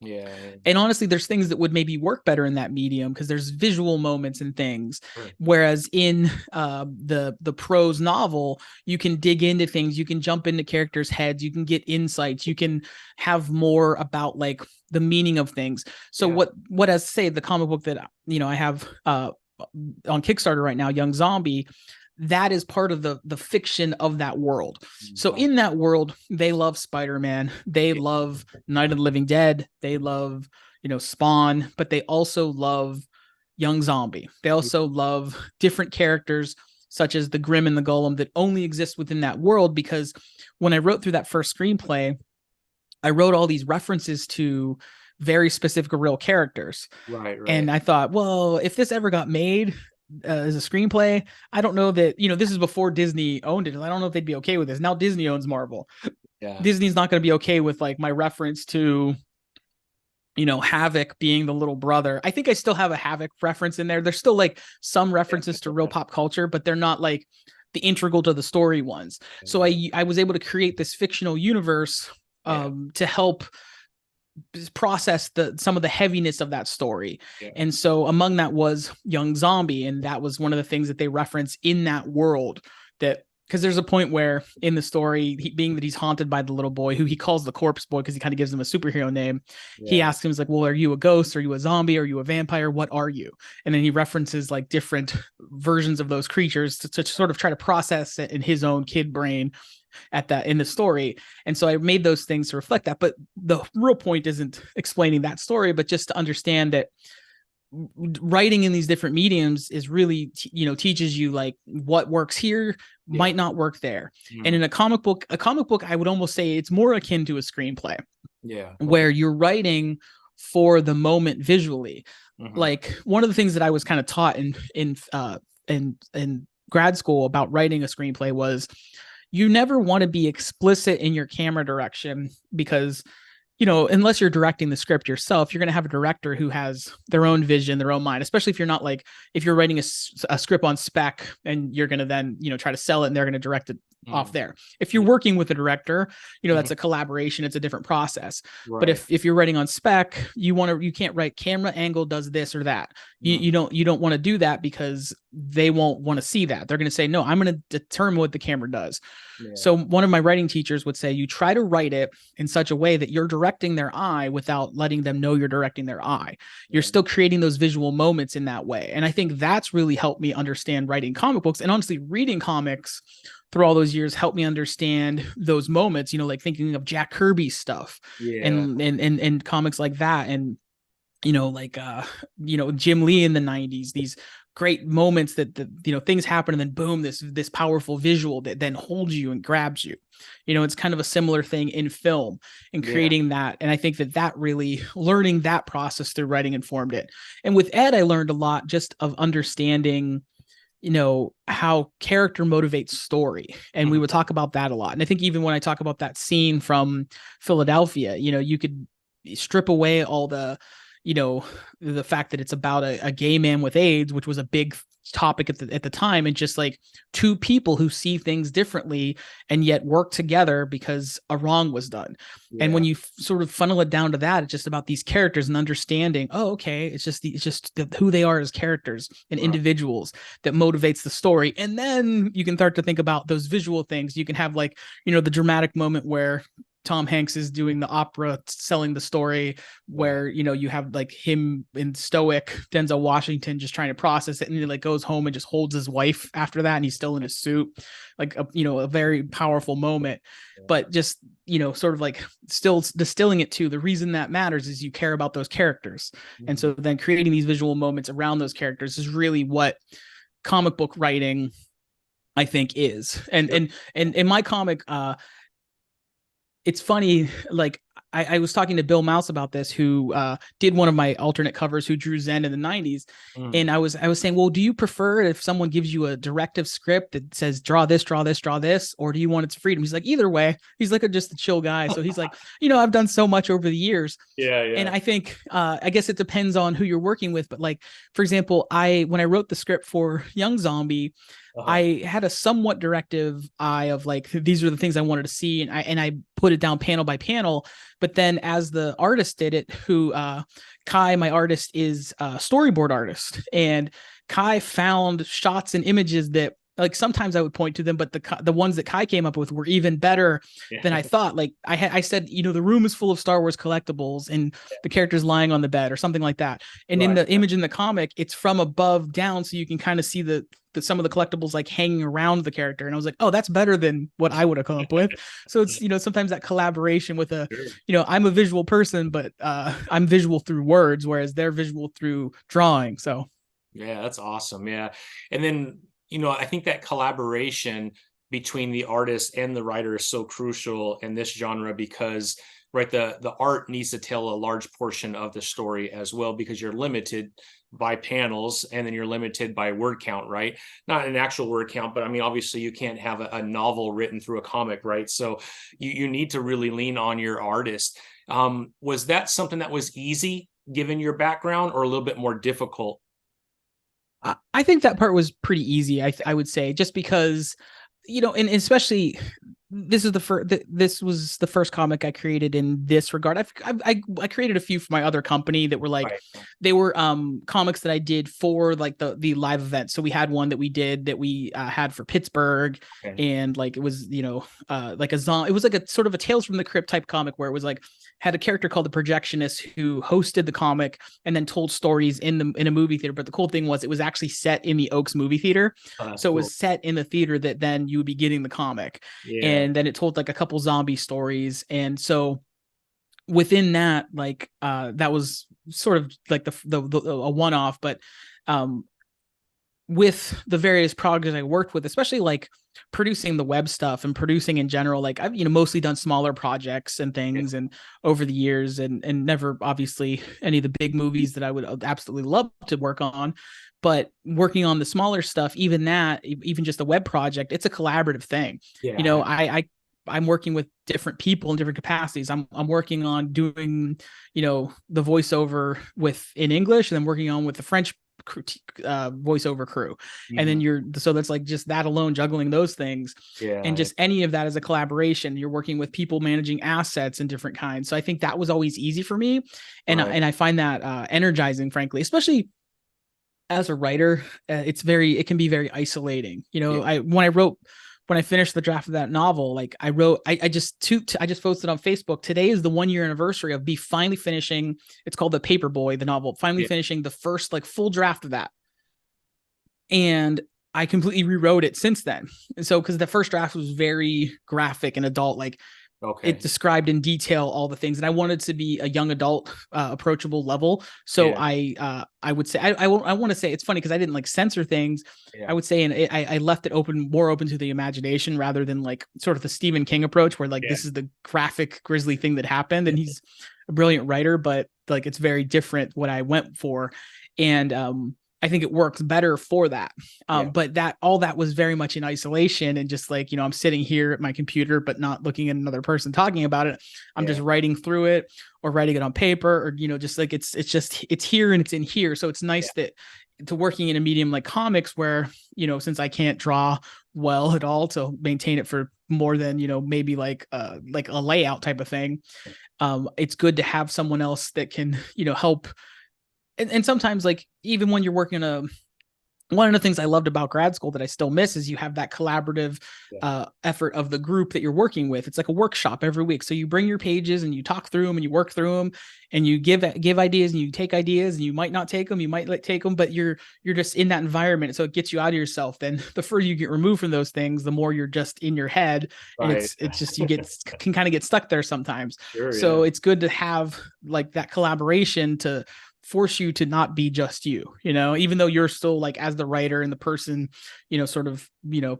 Yeah. And honestly, there's things that would maybe work better in that medium because there's visual moments and things. Sure. Whereas in the prose novel, you can dig into things, you can jump into characters' heads, you can get insights, you can have more about like the meaning of things. So what as say the comic book that I have on Kickstarter right now, Young Zombie, that is part of the fiction of that world. So in that world, they love Spider-Man, they love Night of the Living Dead, they love Spawn, but they also love Young Zombie. They also love different characters such as the Grim and the Golem that only exist within that world, because when I wrote through that first screenplay, I wrote all these references to very specific real characters. Right. And I thought, well, if this ever got made as a screenplay, I don't know that, this is before Disney owned it. I don't know if they'd be okay with this. Now Disney owns Marvel. Yeah. Disney's not going to be okay with like my reference to, Havoc being the little brother. I think I still have a Havoc reference in there. There's still like some references to real pop culture, but they're not like the integral to the story ones. So I was able to create this fictional universe to help process some of the heaviness of that story. And so among that was Young Zombie, and that was one of the things that they reference in that world, that because there's a point where in the story, being that he's haunted by the little boy who he calls the corpse boy because he kind of gives him a superhero name. He asks him, he's like, well, are you a ghost? Are you a zombie? Are you a vampire? What are you? And then he references like different versions of those creatures to sort of try to process it in his own kid brain in the story. And so I made those things to reflect that. But the real point isn't explaining that story, but just to understand that writing in these different mediums is really, teaches you like what works here might not work there. And in a comic book, I would almost say it's more akin to a screenplay. Where you're writing for the moment visually. Like one of the things that I was kind of taught in grad school about writing a screenplay was, you never want to be explicit in your camera direction, because, unless you're directing the script yourself, you're going to have a director who has their own vision, their own mind, especially if you're not like, if you're writing a script on spec and you're going to then, try to sell it and they're going to direct it off there. If you're working with a director, that's a collaboration. It's a different process. But if you're writing on spec, you can't write camera angle does this or that. You don't want to do that because they won't want to see that. They're going to say, no, I'm going to determine what the camera does. So one of my writing teachers would say, you try to write it in such a way that you're directing their eye without letting them know you're directing their eye. You're still creating those visual moments in that way. And I think that's really helped me understand writing comic books, and honestly reading comics through all those years helped me understand those moments, like thinking of Jack Kirby's stuff and comics like that. And, Jim Lee in the 90s, these great moments that things happen and then boom, this powerful visual that then holds you and grabs you. It's kind of a similar thing in film and creating that. And I think that really learning that process through writing informed it. And with Ed, I learned a lot just of understanding how character motivates story. And we would talk about that a lot. And I think even when I talk about that scene from Philadelphia, you could strip away all the fact that it's about a gay man with AIDS, which was a big topic at the time, and just like two people who see things differently and yet work together because a wrong was done. And when you sort of funnel it down to that, it's just about these characters and understanding, oh, okay, it's just who they are as characters and individuals that motivates the story. And then you can start to think about those visual things. You can have like, the dramatic moment where Tom Hanks is doing the opera, selling the story, where, you have like him in stoic Denzel Washington just trying to process it. And he like goes home and just holds his wife after that. And he's still in his suit, like, a very powerful moment, but just, sort of like still distilling it to the reason that matters is you care about those characters. And so then creating these visual moments around those characters is really what comic book writing, I think, is. And in my comic, it's funny, like I was talking to Bill Mouse about this, who did one of my alternate covers, who drew Zen in the 90s. And I was saying, well, do you prefer if someone gives you a directive script that says, draw this, draw this, draw this, or do you want its freedom? He's like, either way. He's like just a chill guy. So he's like, I've done so much over the years. And I think, I guess it depends on who you're working with. But like, for example, when I wrote the script for Young Zombie, I had a somewhat directive eye of like, these are the things I wanted to see. And I put it down panel by panel. But then as the artist did it, who, Kai, my artist, is a storyboard artist. And Kai found shots and images that, like, sometimes I would point to them, but the ones that Kai came up with were even better than I thought. Like I said, the room is full of Star Wars collectibles and the character's lying on the bed or something like that. And in the image in the comic, it's from above down, so you can kind of see some of the collectibles like hanging around the character. And I was like, oh, that's better than what I would have come up with. So it's, sometimes that collaboration with I'm a visual person, but I'm visual through words, whereas they're visual through drawing. So yeah, that's awesome. Yeah. And then, I think that collaboration between the artist and the writer is so crucial in this genre because, right, the art needs to tell a large portion of the story as well, because you're limited by panels and then you're limited by word count, right? Not an actual word count, but I mean, obviously you can't have a novel written through a comic, right? So you need to really lean on your artist. Was that something that was easy given your background, or a little bit more difficult? I think that part was pretty easy. I would say, just because, and especially this was the first comic I created in this regard. I created a few for my other company that were like, they were comics that I did for like the live events. So we had one that we did that we had for Pittsburgh, and like it was like it was like a sort of a Tales from the Crypt type comic, where it was like had a character called the Projectionist who hosted the comic and then told stories in a movie theater. But the cool thing was it was actually set in the Oaks movie theater, so it was set in the theater that then you would be getting the comic. And then it told like a couple zombie stories. And so within that, like that was sort of like a one-off. But with the various projects I worked with, especially like producing the web stuff and producing in general, like I've mostly done smaller projects and things and over the years, and never obviously any of the big movies that I would absolutely love to work on. But working on the smaller stuff, even just a web project, it's a collaborative thing. I'm working with different people in different capacities. I'm working on doing, the voiceover in English, and then working on with the French voiceover crew. And then so that's like just that alone, juggling those things. And just any of that as a collaboration. You're working with people managing assets and different kinds. So I think that was always easy for me. And I find that energizing, frankly, especially as a writer. It can be very isolating. When I finished the draft of that novel, like I just posted on Facebook, today is the 1-year anniversary of me finally finishing. It's called The Paperboy, the novel, finally finishing the first like full draft of that. And I completely rewrote it since then. And so, because the first draft was very graphic and adult, like it described in detail all the things, and I wanted to be a young adult, approachable level. So I would say I want to say, it's funny because I didn't like censor things. I would say, and I left it more open to the imagination, rather than like sort of the Stephen King approach, where like this is the graphic grisly thing that happened, and he's a brilliant writer, but like it's very different what I went for. And I think it works better for that. But all that was very much in isolation, and just like, I'm sitting here at my computer, but not looking at another person talking about it. I'm just writing through it, or writing it on paper, or, just like, it's here and it's in here. So it's nice that to working in a medium like comics, where, since I can't draw well at all to maintain it for more than, maybe like a layout type of thing. It's good to have someone else that can, help. And sometimes, like, even when you're working one of the things I loved about grad school that I still miss is you have that collaborative effort of the group that you're working with. It's like a workshop every week. So you bring your pages and you talk through them and you work through them, and you give ideas and you take ideas, and you might not take them, you might take them, but you're just in that environment. So it gets you out of yourself. Then the further you get removed from those things, the more you're just in your head. And it's just, can kind of get stuck there sometimes. So it's good to have like that collaboration to force you to not be just you, even though you're still like, as the writer and the person, sort of,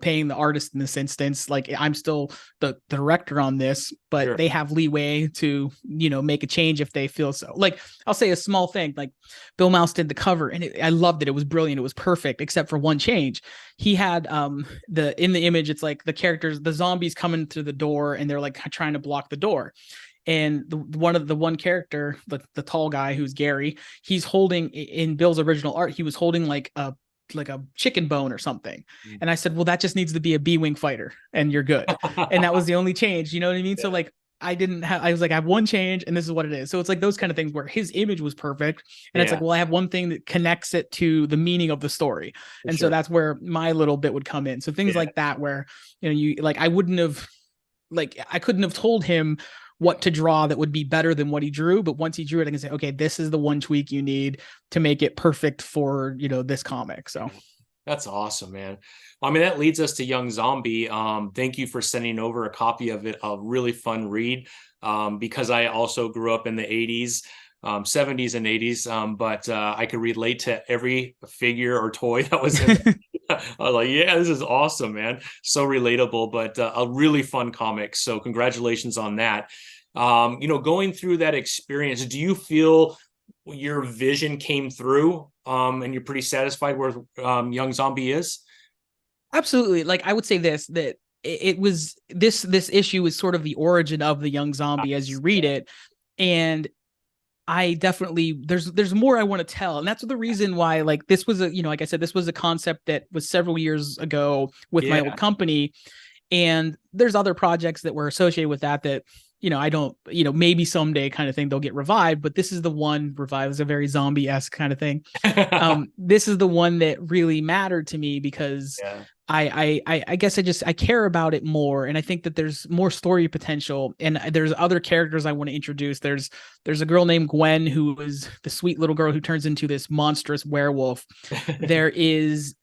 paying the artist in this instance, like I'm still the director on this, but they have leeway to, make a change if they feel so. Like, I'll say a small thing, like Bill Mouse did the cover, and I loved it. It was brilliant. It was perfect, except for one change. He had in the image, it's like the zombies coming through the door, and they're like trying to block the door. And the one character, the tall guy who's Gary, he's holding, in Bill's original art, he was holding like a chicken bone or something. And I said, well, that just needs to be a B-wing fighter and you're good. And that was the only change. You know what I mean? So like, I was like, I have one change and this is what it is. So it's like those kind of things where his image was perfect. And it's like, well, I have one thing that connects it to the meaning of the story. And so that's where my little bit would come in. So things like that, where, you know, you like, I couldn't have told him what to draw that would be better than what he drew. But once he drew it, I can say, okay, this is the one tweak you need to make it perfect for, you know, this comic. So that's awesome, man. I mean, that leads us to Young Zombie. Thank you for sending over a copy of it. A really fun read, because I also grew up in the 80s, 70s and 80s. But I could relate to every figure or toy that was in it. I was like, yeah, this is awesome, man. So relatable, but a really fun comic. So congratulations on that. You know, going through that experience, do you feel your vision came through, and you're pretty satisfied where Young Zombie is? Absolutely. Like, I would say that it was this issue is sort of the origin of the Young Zombie as you read it. And I definitely, there's more I want to tell. And that's the reason why, like, this was a, you know, like I said, this was a concept that was several years ago with my old company. And there's other projects that were associated with that, you know, I don't, you know, maybe someday kind of thing they'll get revived, but this is the one revived. It's a very zombie-esque kind of thing. This is the one that really mattered to me because I guess I care about it more. And I think that there's more story potential, and there's other characters I want to introduce. There's a girl named Gwen, who is the sweet little girl who turns into this monstrous werewolf. There is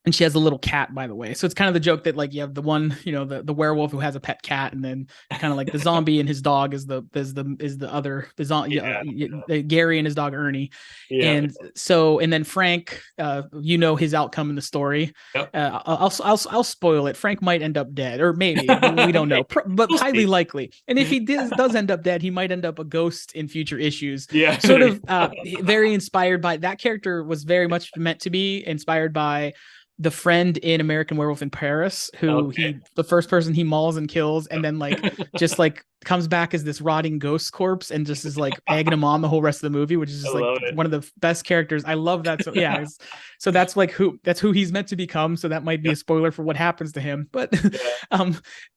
and she has a little cat, by the way. So it's kind of the joke that, like, you have the one, you know, the werewolf who has a pet cat, and then kind of like the zombie and his dog is the Gary and his dog Ernie. And so, and then Frank, you know, his outcome in the story. I'll spoil it. Frank might end up dead, or maybe we don't know, but highly likely. And if he does end up dead, he might end up a ghost in future issues. Sort of very inspired by that character. Was very much meant to be inspired by the friend in American Werewolf in Paris, who the first person he mauls and kills, and then like just like comes back as this rotting ghost corpse and just is like egging him on the whole rest of the movie, which is just like one of the best characters. I love that. So yeah, so that's like that's who he's meant to become. So that might be a spoiler for what happens to him. But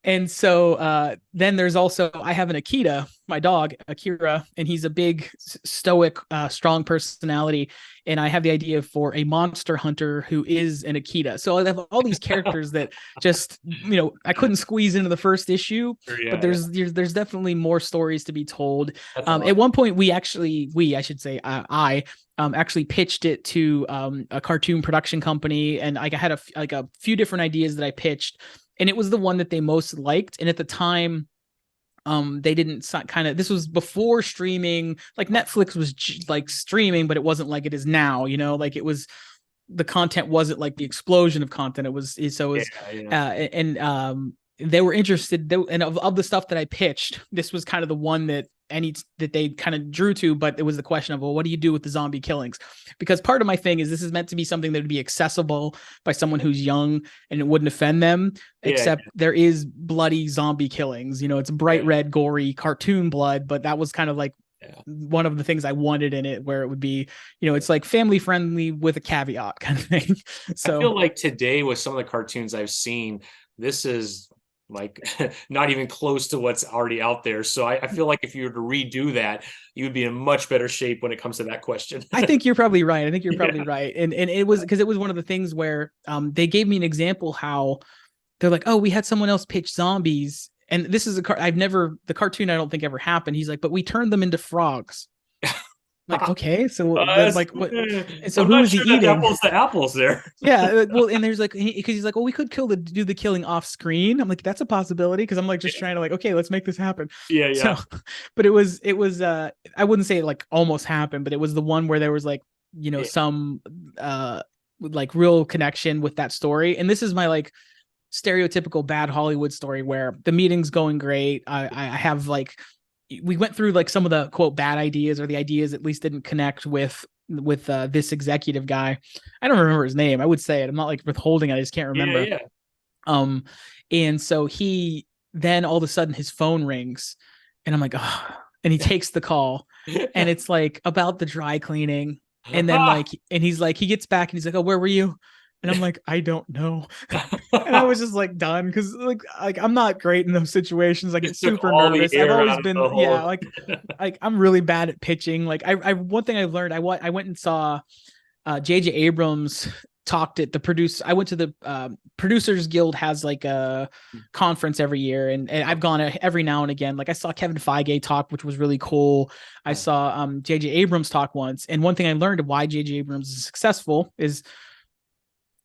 and so then there's also, I have an Akita, my dog Akira, and he's a big stoic, strong personality. And I have the idea for a monster hunter who is an Akita. So I have all these characters that just, you know, I couldn't squeeze into the first issue, but there's definitely more stories to be told. At one point, I actually pitched it to a cartoon production company, and I had a few different ideas that I pitched, and it was the one that they most liked. And at the time, they didn't this was before streaming. Like, Netflix was like streaming, but it wasn't like it is now, you know, like the content wasn't like the explosion of content. They were interested, and of the stuff that I pitched, this was kind of the one that they kind of drew to. But it was the question of, well, what do you do with the zombie killings? Because part of my thing is, this is meant to be something that would be accessible by someone who's young and it wouldn't offend them, except there is bloody zombie killings. You know, it's bright red, gory cartoon blood, but that was kind of like one of the things I wanted in it, where it would be, you know, it's like family friendly with a caveat kind of thing. So I feel like today, with some of the cartoons I've seen, this is like not even close to what's already out there. So I feel like if you were to redo that, you would be in much better shape when it comes to that question. I think you're probably right. Right. And it was because it was one of the things where they gave me an example how they're like, oh, we had someone else pitch zombies. And this is the cartoon I don't think ever happened. He's like, but we turned them into frogs. Like, okay, so like, what? And so who is he eating? Apples to apples there. Yeah, well, and there's like, because he's like, well, we could do the killing off screen. I'm like, that's a possibility, because I'm like just trying to like, okay, let's make this happen. Yeah. So, but it was I wouldn't say like almost happened, but it was the one where there was like, you know, some like real connection with that story. And this is my like stereotypical bad Hollywood story where the meeting's going great. I have like, we went through like some of the quote bad ideas, or the ideas at least didn't connect with this executive guy. I don't remember his name. I would say it. I'm not like withholding it. I just can't remember. And so then all of a sudden his phone rings, and I'm like, oh, and he takes the call, and it's like about the dry cleaning. And then like, and he's like, he gets back and he's like, oh, where were you? And I'm like, I don't know. And I was just like done because like I'm not great in those situations. I get It took super all the nervous. I've air always out of been, the yeah, whole. like I'm really bad at pitching. Like I one thing I learned, I went and saw JJ Abrams talked at the produce. I went to the Producers Guild has like a conference every year, and I've gone every now and again. Like I saw Kevin Feige talk, which was really cool. I saw JJ Abrams talk once, and one thing I learned of why JJ Abrams is successful is,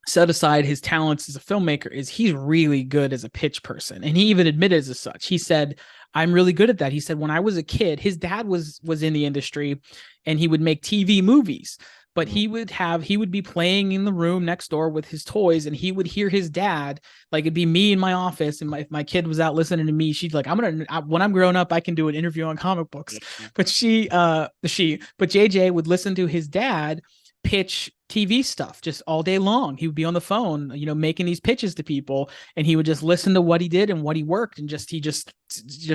set aside his talents as a filmmaker, is he's really good as a pitch person, and he even admitted as such. He said, I'm really good at that. He said when I was a kid, his dad was in the industry and he would make TV movies, but he would be playing in the room next door with his toys, and he would hear his dad, like it'd be me in my office, and if my kid was out listening to me, she'd like, when I'm grown up, I can do an interview on comic books. But but JJ would listen to his dad pitch TV stuff just all day long. He would be on the phone, making these pitches to people, and he would just listen to what he did and what he worked, and he just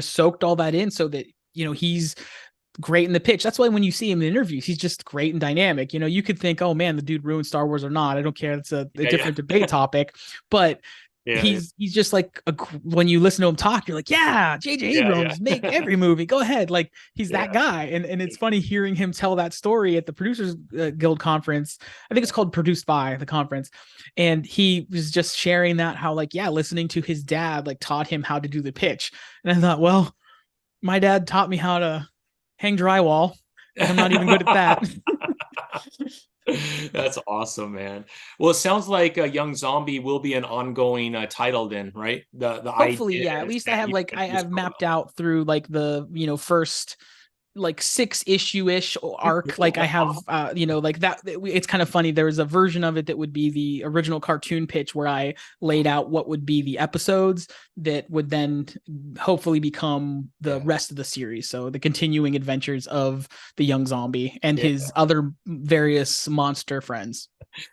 soaked all that in, so that he's great in the pitch. That's why when you see him in interviews, he's just great and dynamic. You could think, oh man, the dude ruined Star Wars or not. I don't care. It's a different debate topic, but he's just like when you listen to him talk, you're like, yeah, JJ Abrams make every movie. Go ahead, like he's that guy. And it's funny hearing him tell that story at the Producers Guild conference. I think it's called Produced by the conference, and he was just sharing that how listening to his dad taught him how to do the pitch. And I thought, well, my dad taught me how to hang drywall, and I'm not even good at that. That's awesome, man. Well, it sounds like a Young Zombie will be an ongoing title then, right? The hopefully, yeah. At least I have mapped out through the first 6-issue-ish arc. I have that. It's kind of funny. There was a version of it that would be the original cartoon pitch where I laid out what would be the episodes that would then hopefully become the rest of the series. So the continuing adventures of the Young Zombie and his other various monster friends.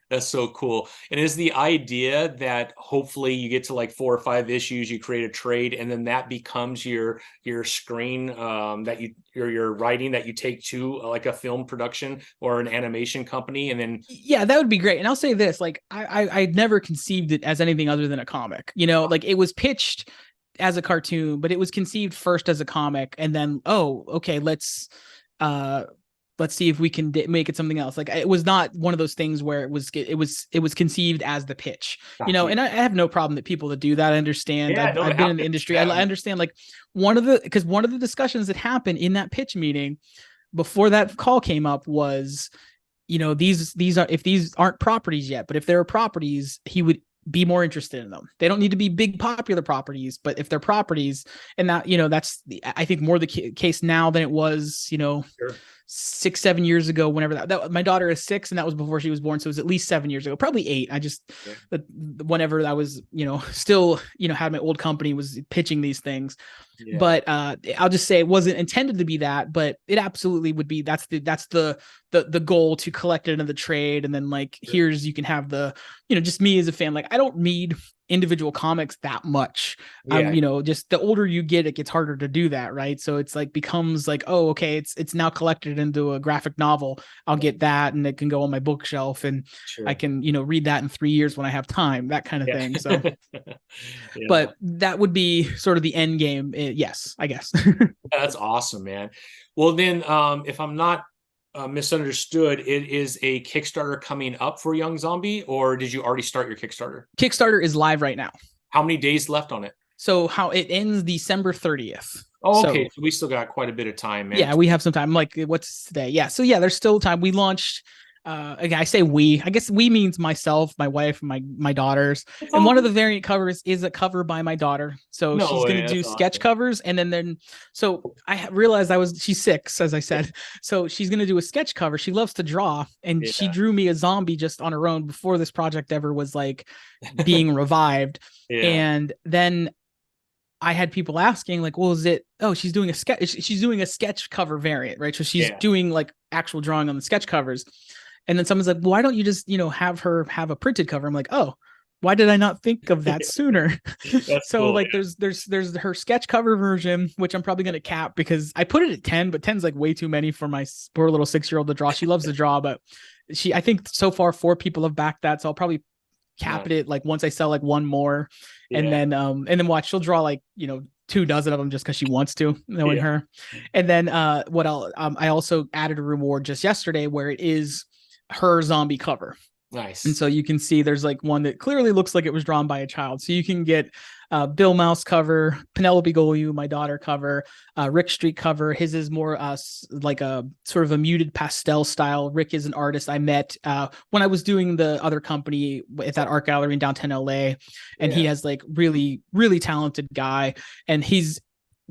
That's so cool. And is the idea that hopefully you get to 4 or 5 issues, you create a trade, and then that becomes your screen that you're writing that you take to a film production or an animation company, and then that would be great. And I'll say this, I'd never conceived it as anything other than a comic. It was pitched as a cartoon, but it was conceived first as a comic, and then okay, let's see if we can make it something else. It was not one of those things where it was conceived as the pitch, and I have no problem that people that do that. I understand. I've been in the industry. I understand one of the discussions that happened in that pitch meeting before that call came up was, these are, if these aren't properties yet, but if there are properties, he would be more interested in them. They don't need to be big popular properties, but if they're properties, and that, that's I think more the case now than it was, sure. 6-7 years ago, whenever that my daughter is 6, and that was before she was born, so it was at least 7 years ago, probably 8. I just whenever I was still had my old company, was pitching these things. But I'll just say it wasn't intended to be that, but it absolutely would be. That's the goal, to collect it into the trade, and then here's, you can have the just me as a fan. I don't read individual comics that much. Just the older you get, it gets harder to do that, right? So it's becomes oh, okay, it's now collected into a graphic novel. I'll get that, and it can go on my bookshelf, and I can read that in 3 years when I have time, that kind of thing. So but that would be sort of the end game. Yes, I guess. That's awesome, man. Well, then if I'm not misunderstood, it is a Kickstarter coming up for Young Zombie, or did you already start your Kickstarter? Kickstarter is live right now. How many days left on it? So how it ends December 30th. Oh, okay. So we still got quite a bit of time, man. Yeah, we have some time. What's today? Yeah. So there's still time. We launched. I say we. I guess we means myself, my wife, and my daughters. And one of the variant covers is a cover by my daughter. So she's going to do sketch covers, and then so I realized she's 6, as I said. So she's going to do a sketch cover. She loves to draw, and she drew me a zombie just on her own before this project ever was being revived. And then I had people asking well, is it, she's doing a sketch cover variant, right? So she's doing actual drawing on the sketch covers. And then someone's like, well, why don't you just, have her have a printed cover? I'm like, oh, why did I not think of that sooner? That's So cool. like there's her sketch cover version, which I'm probably gonna cap because I put it at 10, but 10's like way too many for my poor little 6-year-old to draw. She loves to draw, but I think so far 4 people have backed that, so I'll probably cap Nice. it like once I sell like one more, Yeah. and then watch, she'll draw like 2 dozen of them just because she wants to, knowing Yeah. her. And then what I'll I also added a reward just yesterday where it is her zombie cover. And Nice. so you can see there's like one that clearly looks like it was drawn by a child. So you can get Bill Mouse cover, Penelope Golojuh, my daughter cover, Rick Street cover. His is more like a sort of a muted pastel style. Rick is an artist I met when I was doing the other company at that art gallery in downtown LA. And he Yeah. has like really, really talented guy. And he's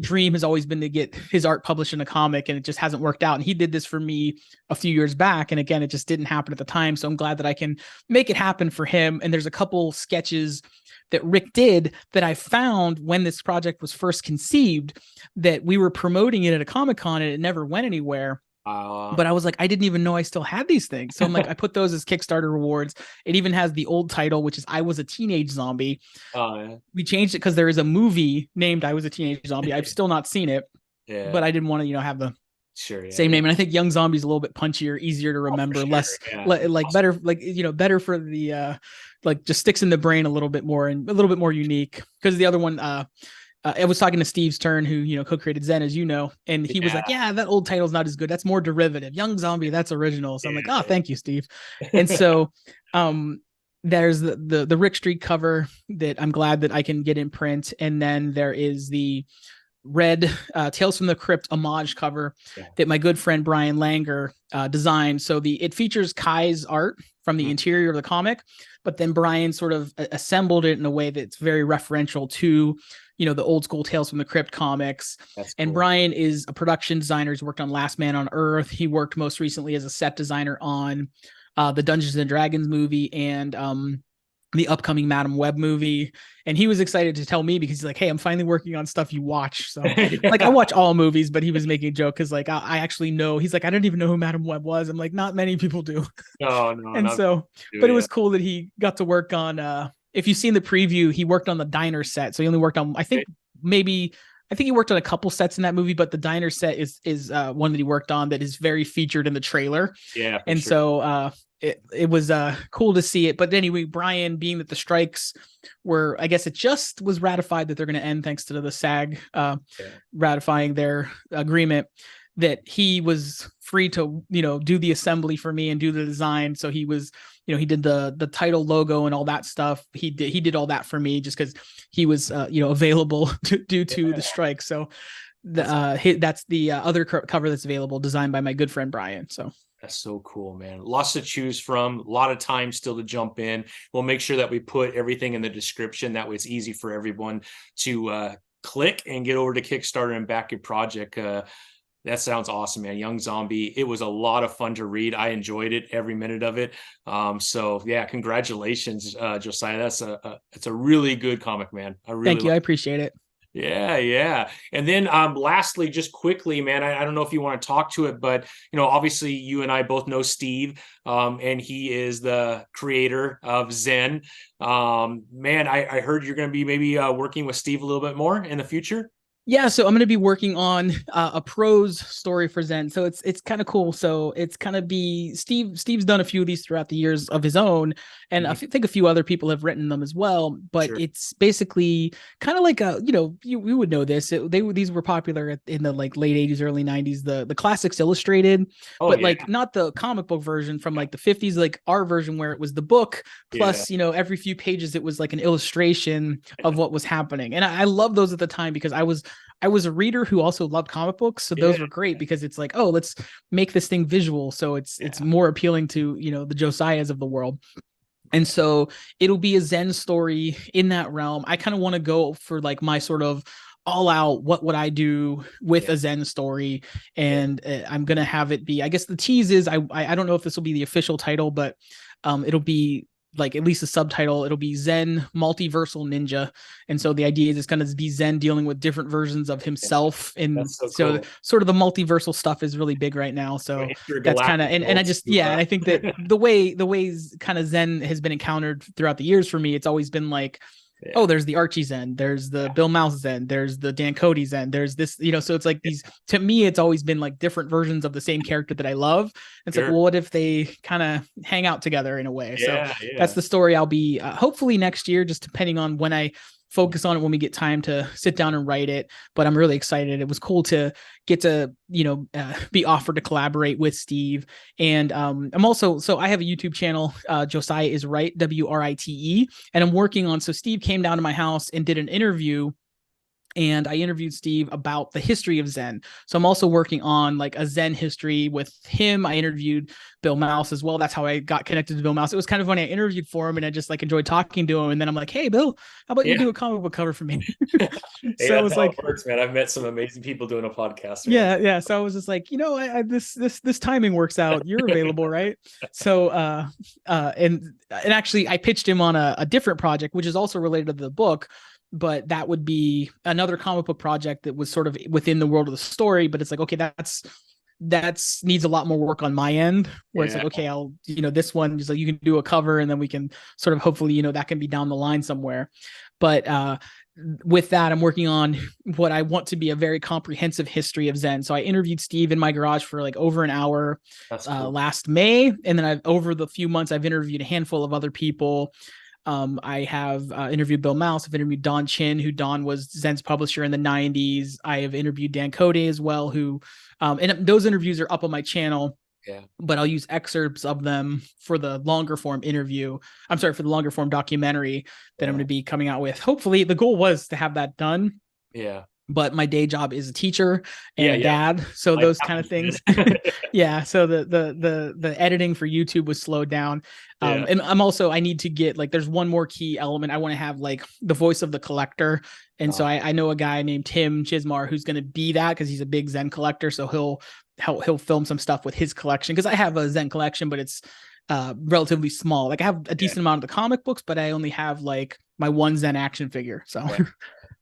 dream has always been to get his art published in a comic, and it just hasn't worked out. And he did this for me a few years back, and again, it just didn't happen at the time. So I'm glad that I can make it happen for him. And there's a couple sketches that Rick did that I found when this project was first conceived, that we were promoting it at a Comic-Con and it never went anywhere. But I was like, I didn't even know I still had these things. So I'm like, I put those as Kickstarter rewards. It even has the old title, which is I Was a Teenage Zombie. Yeah. We changed it because there is a movie named I Was a Teenage Zombie. I've still not seen it, Yeah. but I didn't want to, have the Sure. Yeah. same name. And I think Young Zombie's a little bit punchier, easier to remember, sure. less Yeah. like better, like, better for the like just sticks in the brain a little bit more and a little bit more unique. Because the other one, I was talking to Steve's Turn, who co-created Zen, as you know, and he was like, "Yeah, that old title's not as good. That's more derivative. Young Zombie, that's original." So I'm like, "Oh, thank you, Steve." And so, there's the Rick Street cover that I'm glad that I can get in print, and then there is the red Tales from the Crypt homage cover that my good friend Brian Langer designed. So it features Kai's art from the interior of the comic, but then Brian sort of assembled it in a way that's very referential to the old school Tales from the Crypt comics. That's and cool. Brian is a production designer. He's worked on Last Man on Earth. He worked most recently as a set designer on the Dungeons and Dragons movie and the upcoming Madam Web movie. And he was excited to tell me because he's like, "Hey, I'm finally working on stuff you watch." So like, I watch all movies, but he was making a joke because like I actually know. He's like, "I didn't even know who Madam Web was." I'm like, "Not many people do." No, And so, but it was cool that he got to work on if you've seen the preview, he worked on the diner set. So he only worked on, I think he worked on a couple sets in that movie, but the diner set is one that he worked on that is very featured in the trailer. Yeah. And sure. so it was cool to see it. But anyway, Brian, being that the strikes were, I guess it just was ratified that they're going to end thanks to the SAG ratifying their agreement, that he was free to do the assembly for me and do the design. So he was he did the title logo and all that stuff. He did all that for me just because he was available due to the strike. So that's the other cover that's available, designed by my good friend Brian. So that's so cool, man. Lots to choose from. A lot of time still to jump in. We'll make sure that we put everything in the description. That way it's easy for everyone to click and get over to Kickstarter and back your project. That sounds awesome, man. Young Zombie. It was a lot of fun to read. I enjoyed it, every minute of it. So yeah, congratulations, Josiah. It's a really good comic, man. Thank you. I appreciate it. Yeah. And then lastly, just quickly, man, I don't know if you want to talk to it, but obviously you and I both know Steve, and he is the creator of Zen. Man, I heard you're going to be maybe working with Steve a little bit more in the future. Yeah, so I'm going to be working on a prose story for Zen. So it's kind of cool. So it's kind of be Steve's done a few of these throughout the years of his own, and I think a few other people have written them as well. But it's basically kind of like you would know this. These were popular in the like late 80s, early 90s. The classics illustrated, but like not the comic book version from like the 50s, like our version where it was the book plus every few pages it was like an illustration of what was happening. And I love those at the time because I was a reader who also loved comic books. So those were great because it's like, oh, let's make this thing visual. So it's more appealing to, the Josiahs of the world. And so it'll be a Zen story in that realm. I kind of want to go for like my sort of all out, what would I do with a Zen story? And I'm going to have it be, I guess the tease is, I don't know if this will be the official title, but it'll be like at least the subtitle, it'll be Zen Multiversal Ninja. And so the idea is it's going to be Zen dealing with different versions of himself. And That's so so cool. sort of the multiversal stuff is really big right now. So that's kind of, and I just, yeah. And I think that the ways kind of Zen has been encountered throughout the years for me, it's always been like, Yeah. oh, there's the Archie Zen, there's the Bill Mouse Zen, there's the Dan Cody Zen, there's this, so it's like these, to me, it's always been like different versions of the same character that I love. It's like, well, what if they kind of hang out together in a way? So that's the story I'll be hopefully next year, just depending on when I focus on it, when we get time to sit down and write it. But I'm really excited. It was cool to get to, be offered to collaborate with Steve. And I'm also, so I have a YouTube channel, Josiah is Right, WRITE. And I'm working on, so Steve came down to my house and did an interview, and I interviewed Steve about the history of Zen. So I'm also working on like a Zen history with him. I interviewed Bill Mouse as well. That's how I got connected to Bill Mouse. It was kind of funny. I interviewed for him and I just like enjoyed talking to him. And then I'm like, hey, Bill, how about you do a comic book cover for me? So it was like, it works, man. I've met some amazing people doing a podcast. Man. Yeah. So I was just like, this timing works out. You're available, right? So, and actually I pitched him on a different project, which is also related to the book, but that would be another comic book project that was sort of within the world of the story. But it's like, okay, that's needs a lot more work on my end, where it's like, okay, I'll, this one is like, you can do a cover and then we can sort of, hopefully, that can be down the line somewhere. But, with that, I'm working on what I want to be a very comprehensive history of Zen. So I interviewed Steve in my garage for like over an hour last May. And then over the few months, I've interviewed a handful of other people. I have interviewed Bill Mouse. I've interviewed Don Chin, who Don was Zen's publisher in the 90s. I have interviewed Dan Cody as well, who, and those interviews are up on my channel. Yeah. But I'll use excerpts of them for the longer form interview. I'm sorry, for the longer form documentary that I'm going to be coming out with. Hopefully, the goal was to have that done. Yeah. But my day job is a teacher and a dad. So like those kind of things. Yeah. So the editing for YouTube was slowed down. And I need to get like, there's one more key element. I want to have like the voice of the collector. And so I know a guy named Tim Chismar who's going to be that, because he's a big Zen collector. So he'll film some stuff with his collection, because I have a Zen collection, but it's relatively small. Like I have a decent amount of the comic books, but I only have like my one Zen action figure. So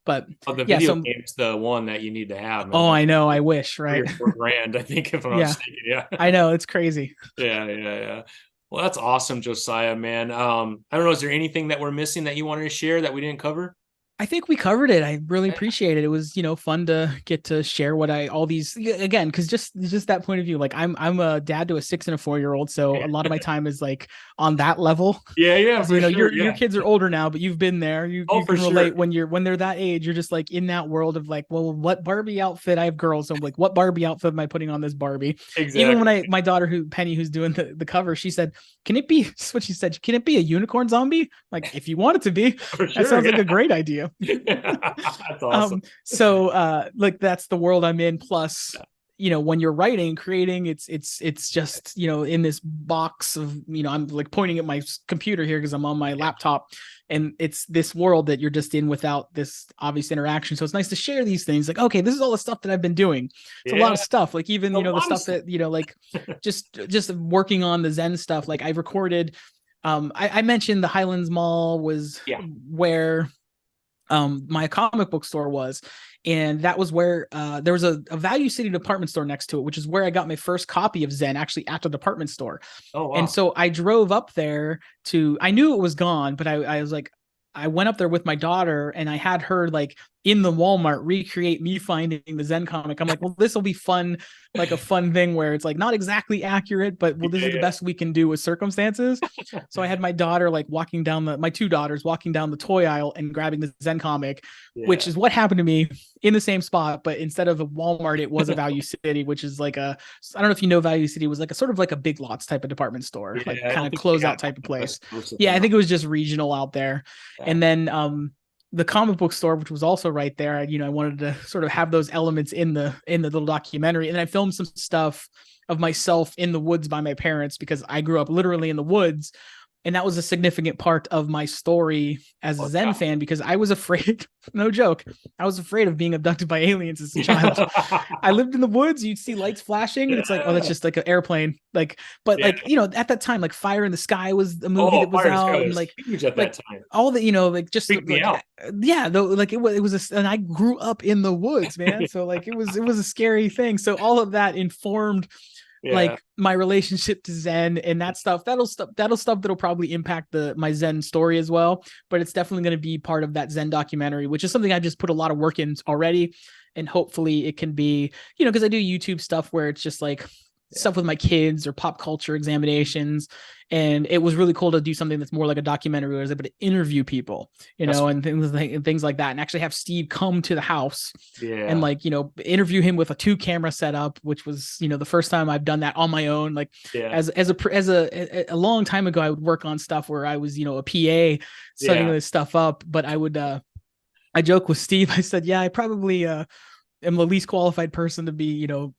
but the video game's the one that you need to have, man. Oh, I know. I wish, right? $4,000, I think, if I'm not mistaken. Yeah. I know, it's crazy. Yeah. Well, that's awesome, Josiah, man. I don't know, is there anything that we're missing that you wanted to share that we didn't cover? I think we covered it. I really appreciate it. It was, fun to get to share all these, again, because just that point of view, like I'm a dad to a 6 and a 4-year-old. So a lot of my time is like on that level. Yeah. So, your kids are older now, but you've been there. You can relate when they're that age. You're just like in that world of like, well, what Barbie outfit? I have girls. So I'm like, what Barbie outfit am I putting on this Barbie? Exactly. Even when my daughter, Penny, who's doing the cover, she said, can it be a unicorn zombie? Like, if you want it to be, that sounds like a great idea. That's awesome. So like that's the world I'm in. Plus, when you're creating, it's just, in this box of, I'm like pointing at my computer here because I'm on my laptop, and it's this world that you're just in without this obvious interaction. So it's nice to share these things. Like, okay, this is all the stuff that I've been doing. It's a lot of stuff. Like even, the stuff that, like just working on the Zen stuff. Like I recorded, I mentioned the Highlands Mall was where my comic book store was, and that was where there was a Value City department store next to it, which is where I got my first copy of Zen, actually at the department store. Oh, wow. And so I drove up there I knew it was gone, but I was like, I went up there with my daughter and I had her like in the Walmart recreate me finding the Zen comic. I'm like, well, this will be fun, like a fun thing where it's like not exactly accurate, but this is the best we can do with circumstances. So I had my daughter like my 2 daughters walking down the toy aisle and grabbing the Zen comic, which is what happened to me in the same spot, but instead of a Walmart, it was a Value City, which is like I don't know if you know, Value City was like a sort of like a Big Lots type of department store, like kind of closeout type of place. Yeah, I think it was just regional out there. And then the comic book store, which was also right there, I wanted to sort of have those elements in the little documentary. And I filmed some stuff of myself in the woods by my parents, because I grew up literally in the woods. And that was a significant part of my story as a Zen fan, because I was afraid, no joke, I was afraid of being abducted by aliens as a child. I lived in the woods, you'd see lights flashing, and it's like, oh, that's just like an airplane. Like, but like, you know, at that time, like Fire in the Sky was a movie that was Fire in the out, Sky and was like huge at that time. all the, you know, like just Freaked me out. yeah, though, like it was and I grew up in the woods, man. So like it was a scary thing. So all of that informed like my relationship to Zen and that stuff. That'll probably impact my Zen story as well. But it's definitely going to be part of that Zen documentary, which is something I just put a lot of work in already. And hopefully it can be, you know, because I do YouTube stuff where it's just like stuff with my kids or pop culture examinations. And it was really cool to do something that's more like a documentary where I was able to interview people, you know, and things like that, and actually have Steve come to the house and like, you know, interview him with a 2-camera setup, which was, you know, the first time I've done that on my own. Like as a long time ago, I would work on stuff where I was, you know, a PA setting this stuff up, but I joke with Steve. I said, yeah, I probably am the least qualified person to be, you know,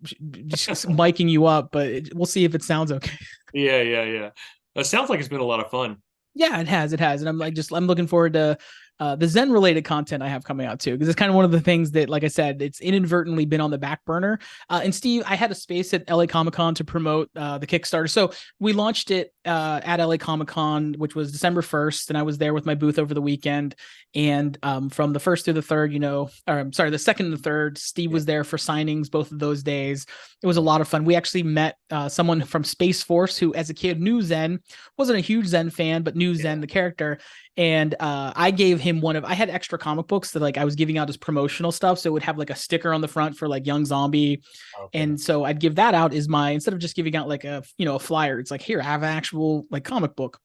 just miking you up, but we'll see if it sounds okay. Yeah. It sounds like it's been a lot of fun. Yeah, it has. And I'm looking forward to the Zen related content I have coming out too, because it's kind of one of the things that, like I said, it's inadvertently been on the back burner. And Steve, I had a space at LA Comic Con to promote the Kickstarter. So we launched it at LA Comic Con, which was December 1st. And I was there with my booth over the weekend. And from the 1st through the 3rd, you know, or I'm sorry, the 2nd and the 3rd, Steve was there for signings both of those days. It was a lot of fun. We actually met someone from Space Force who, as a kid, knew Zen, wasn't a huge Zen fan, but knew Zen, the character. And I gave him I had extra comic books that like I was giving out as promotional stuff. So it would have like a sticker on the front for like Young Zombie. Okay. And so I'd give that out as instead of just giving out like a flyer, it's like, here, I have an actual like comic book,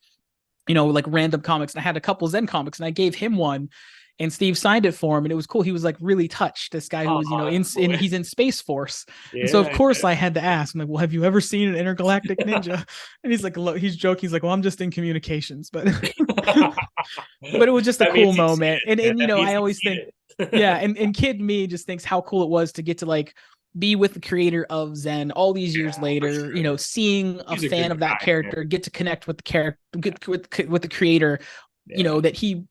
you know, like random comics. And I had a couple Zen comics and I gave him one. And Steve signed it for him, and it was cool. He was like really touched. This guy who was, you know, he's in Space Force. And so of course I had to ask, I'm like, well, have you ever seen an intergalactic ninja? And he's like, he's joking. He's like, well, I'm just in communications, but but it was just a cool moment. And you know, I always think, and kid me just thinks how cool it was to get to like be with the creator of Zen all these years later, you know, seeing a fan of that character, get to connect with the character, with the creator, you know, that he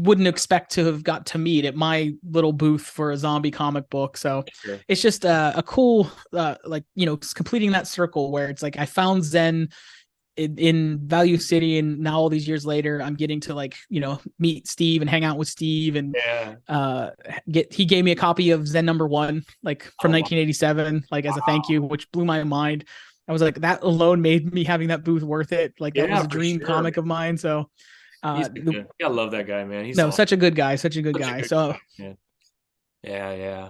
wouldn't expect to have got to meet at my little booth for a zombie comic book. So it's just a cool, like, you know, completing that circle where it's like, I found Zen in Value City, and now all these years later, I'm getting to like, you know, meet Steve and hang out with Steve, and he gave me a copy of Zen #1, like from 1987, like as a thank you, which blew my mind. I was like, that alone made me having that booth worth it. Like that was a dream comic of mine. So I love that guy, man. He's such a good guy, such a good guy. Yeah.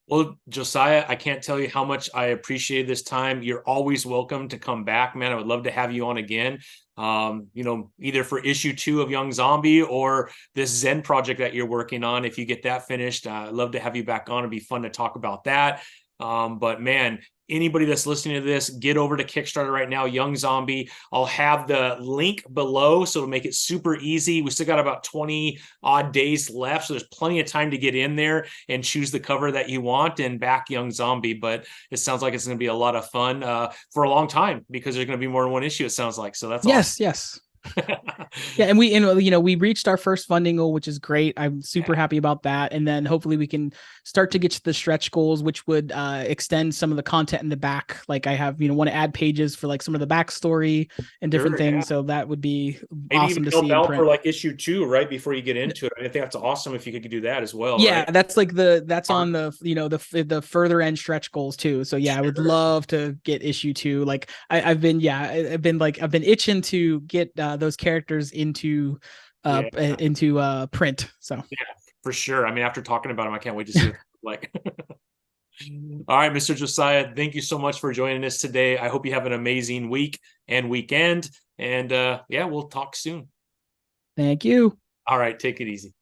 Well, Josiah, I can't tell you how much I appreciate this time. You're always welcome to come back, man. I would love to have you on again. You know, either for issue 2 of Young Zombie or this Zen project that you're working on. If you get that finished, I'd love to have you back on. It'd be fun to talk about that. But man, anybody that's listening to this, get over to Kickstarter right now, Young Zombie. I'll have the link below, so it'll make it super easy. We still got about 20 odd days left, so there's plenty of time to get in there and choose the cover that you want and back Young Zombie. But it sounds like it's going to be a lot of fun for a long time, because there's going to be more than one issue, it sounds like. So that's awesome. Yes. Yeah, and we reached our first funding goal, which is great. I'm super happy about that. And then hopefully we can start to get to the stretch goals, which would extend some of the content in the back. Like I have, want to add pages for like some of the backstory and different things. So that would be awesome to see. Help out for like issue 2 right before you get into it. I think that's awesome if you could do that as well. Yeah, right? that's like that's on the the further end stretch goals too. So yeah, I would love to get issue 2. Like I've been itching to get those characters into print. So yeah, for sure. I mean, after talking about them, I can't wait to see what like. All right, Mr. Josiah, thank you so much for joining us today. I hope you have an amazing week and weekend, and we'll talk soon. Thank you. All right, take it easy.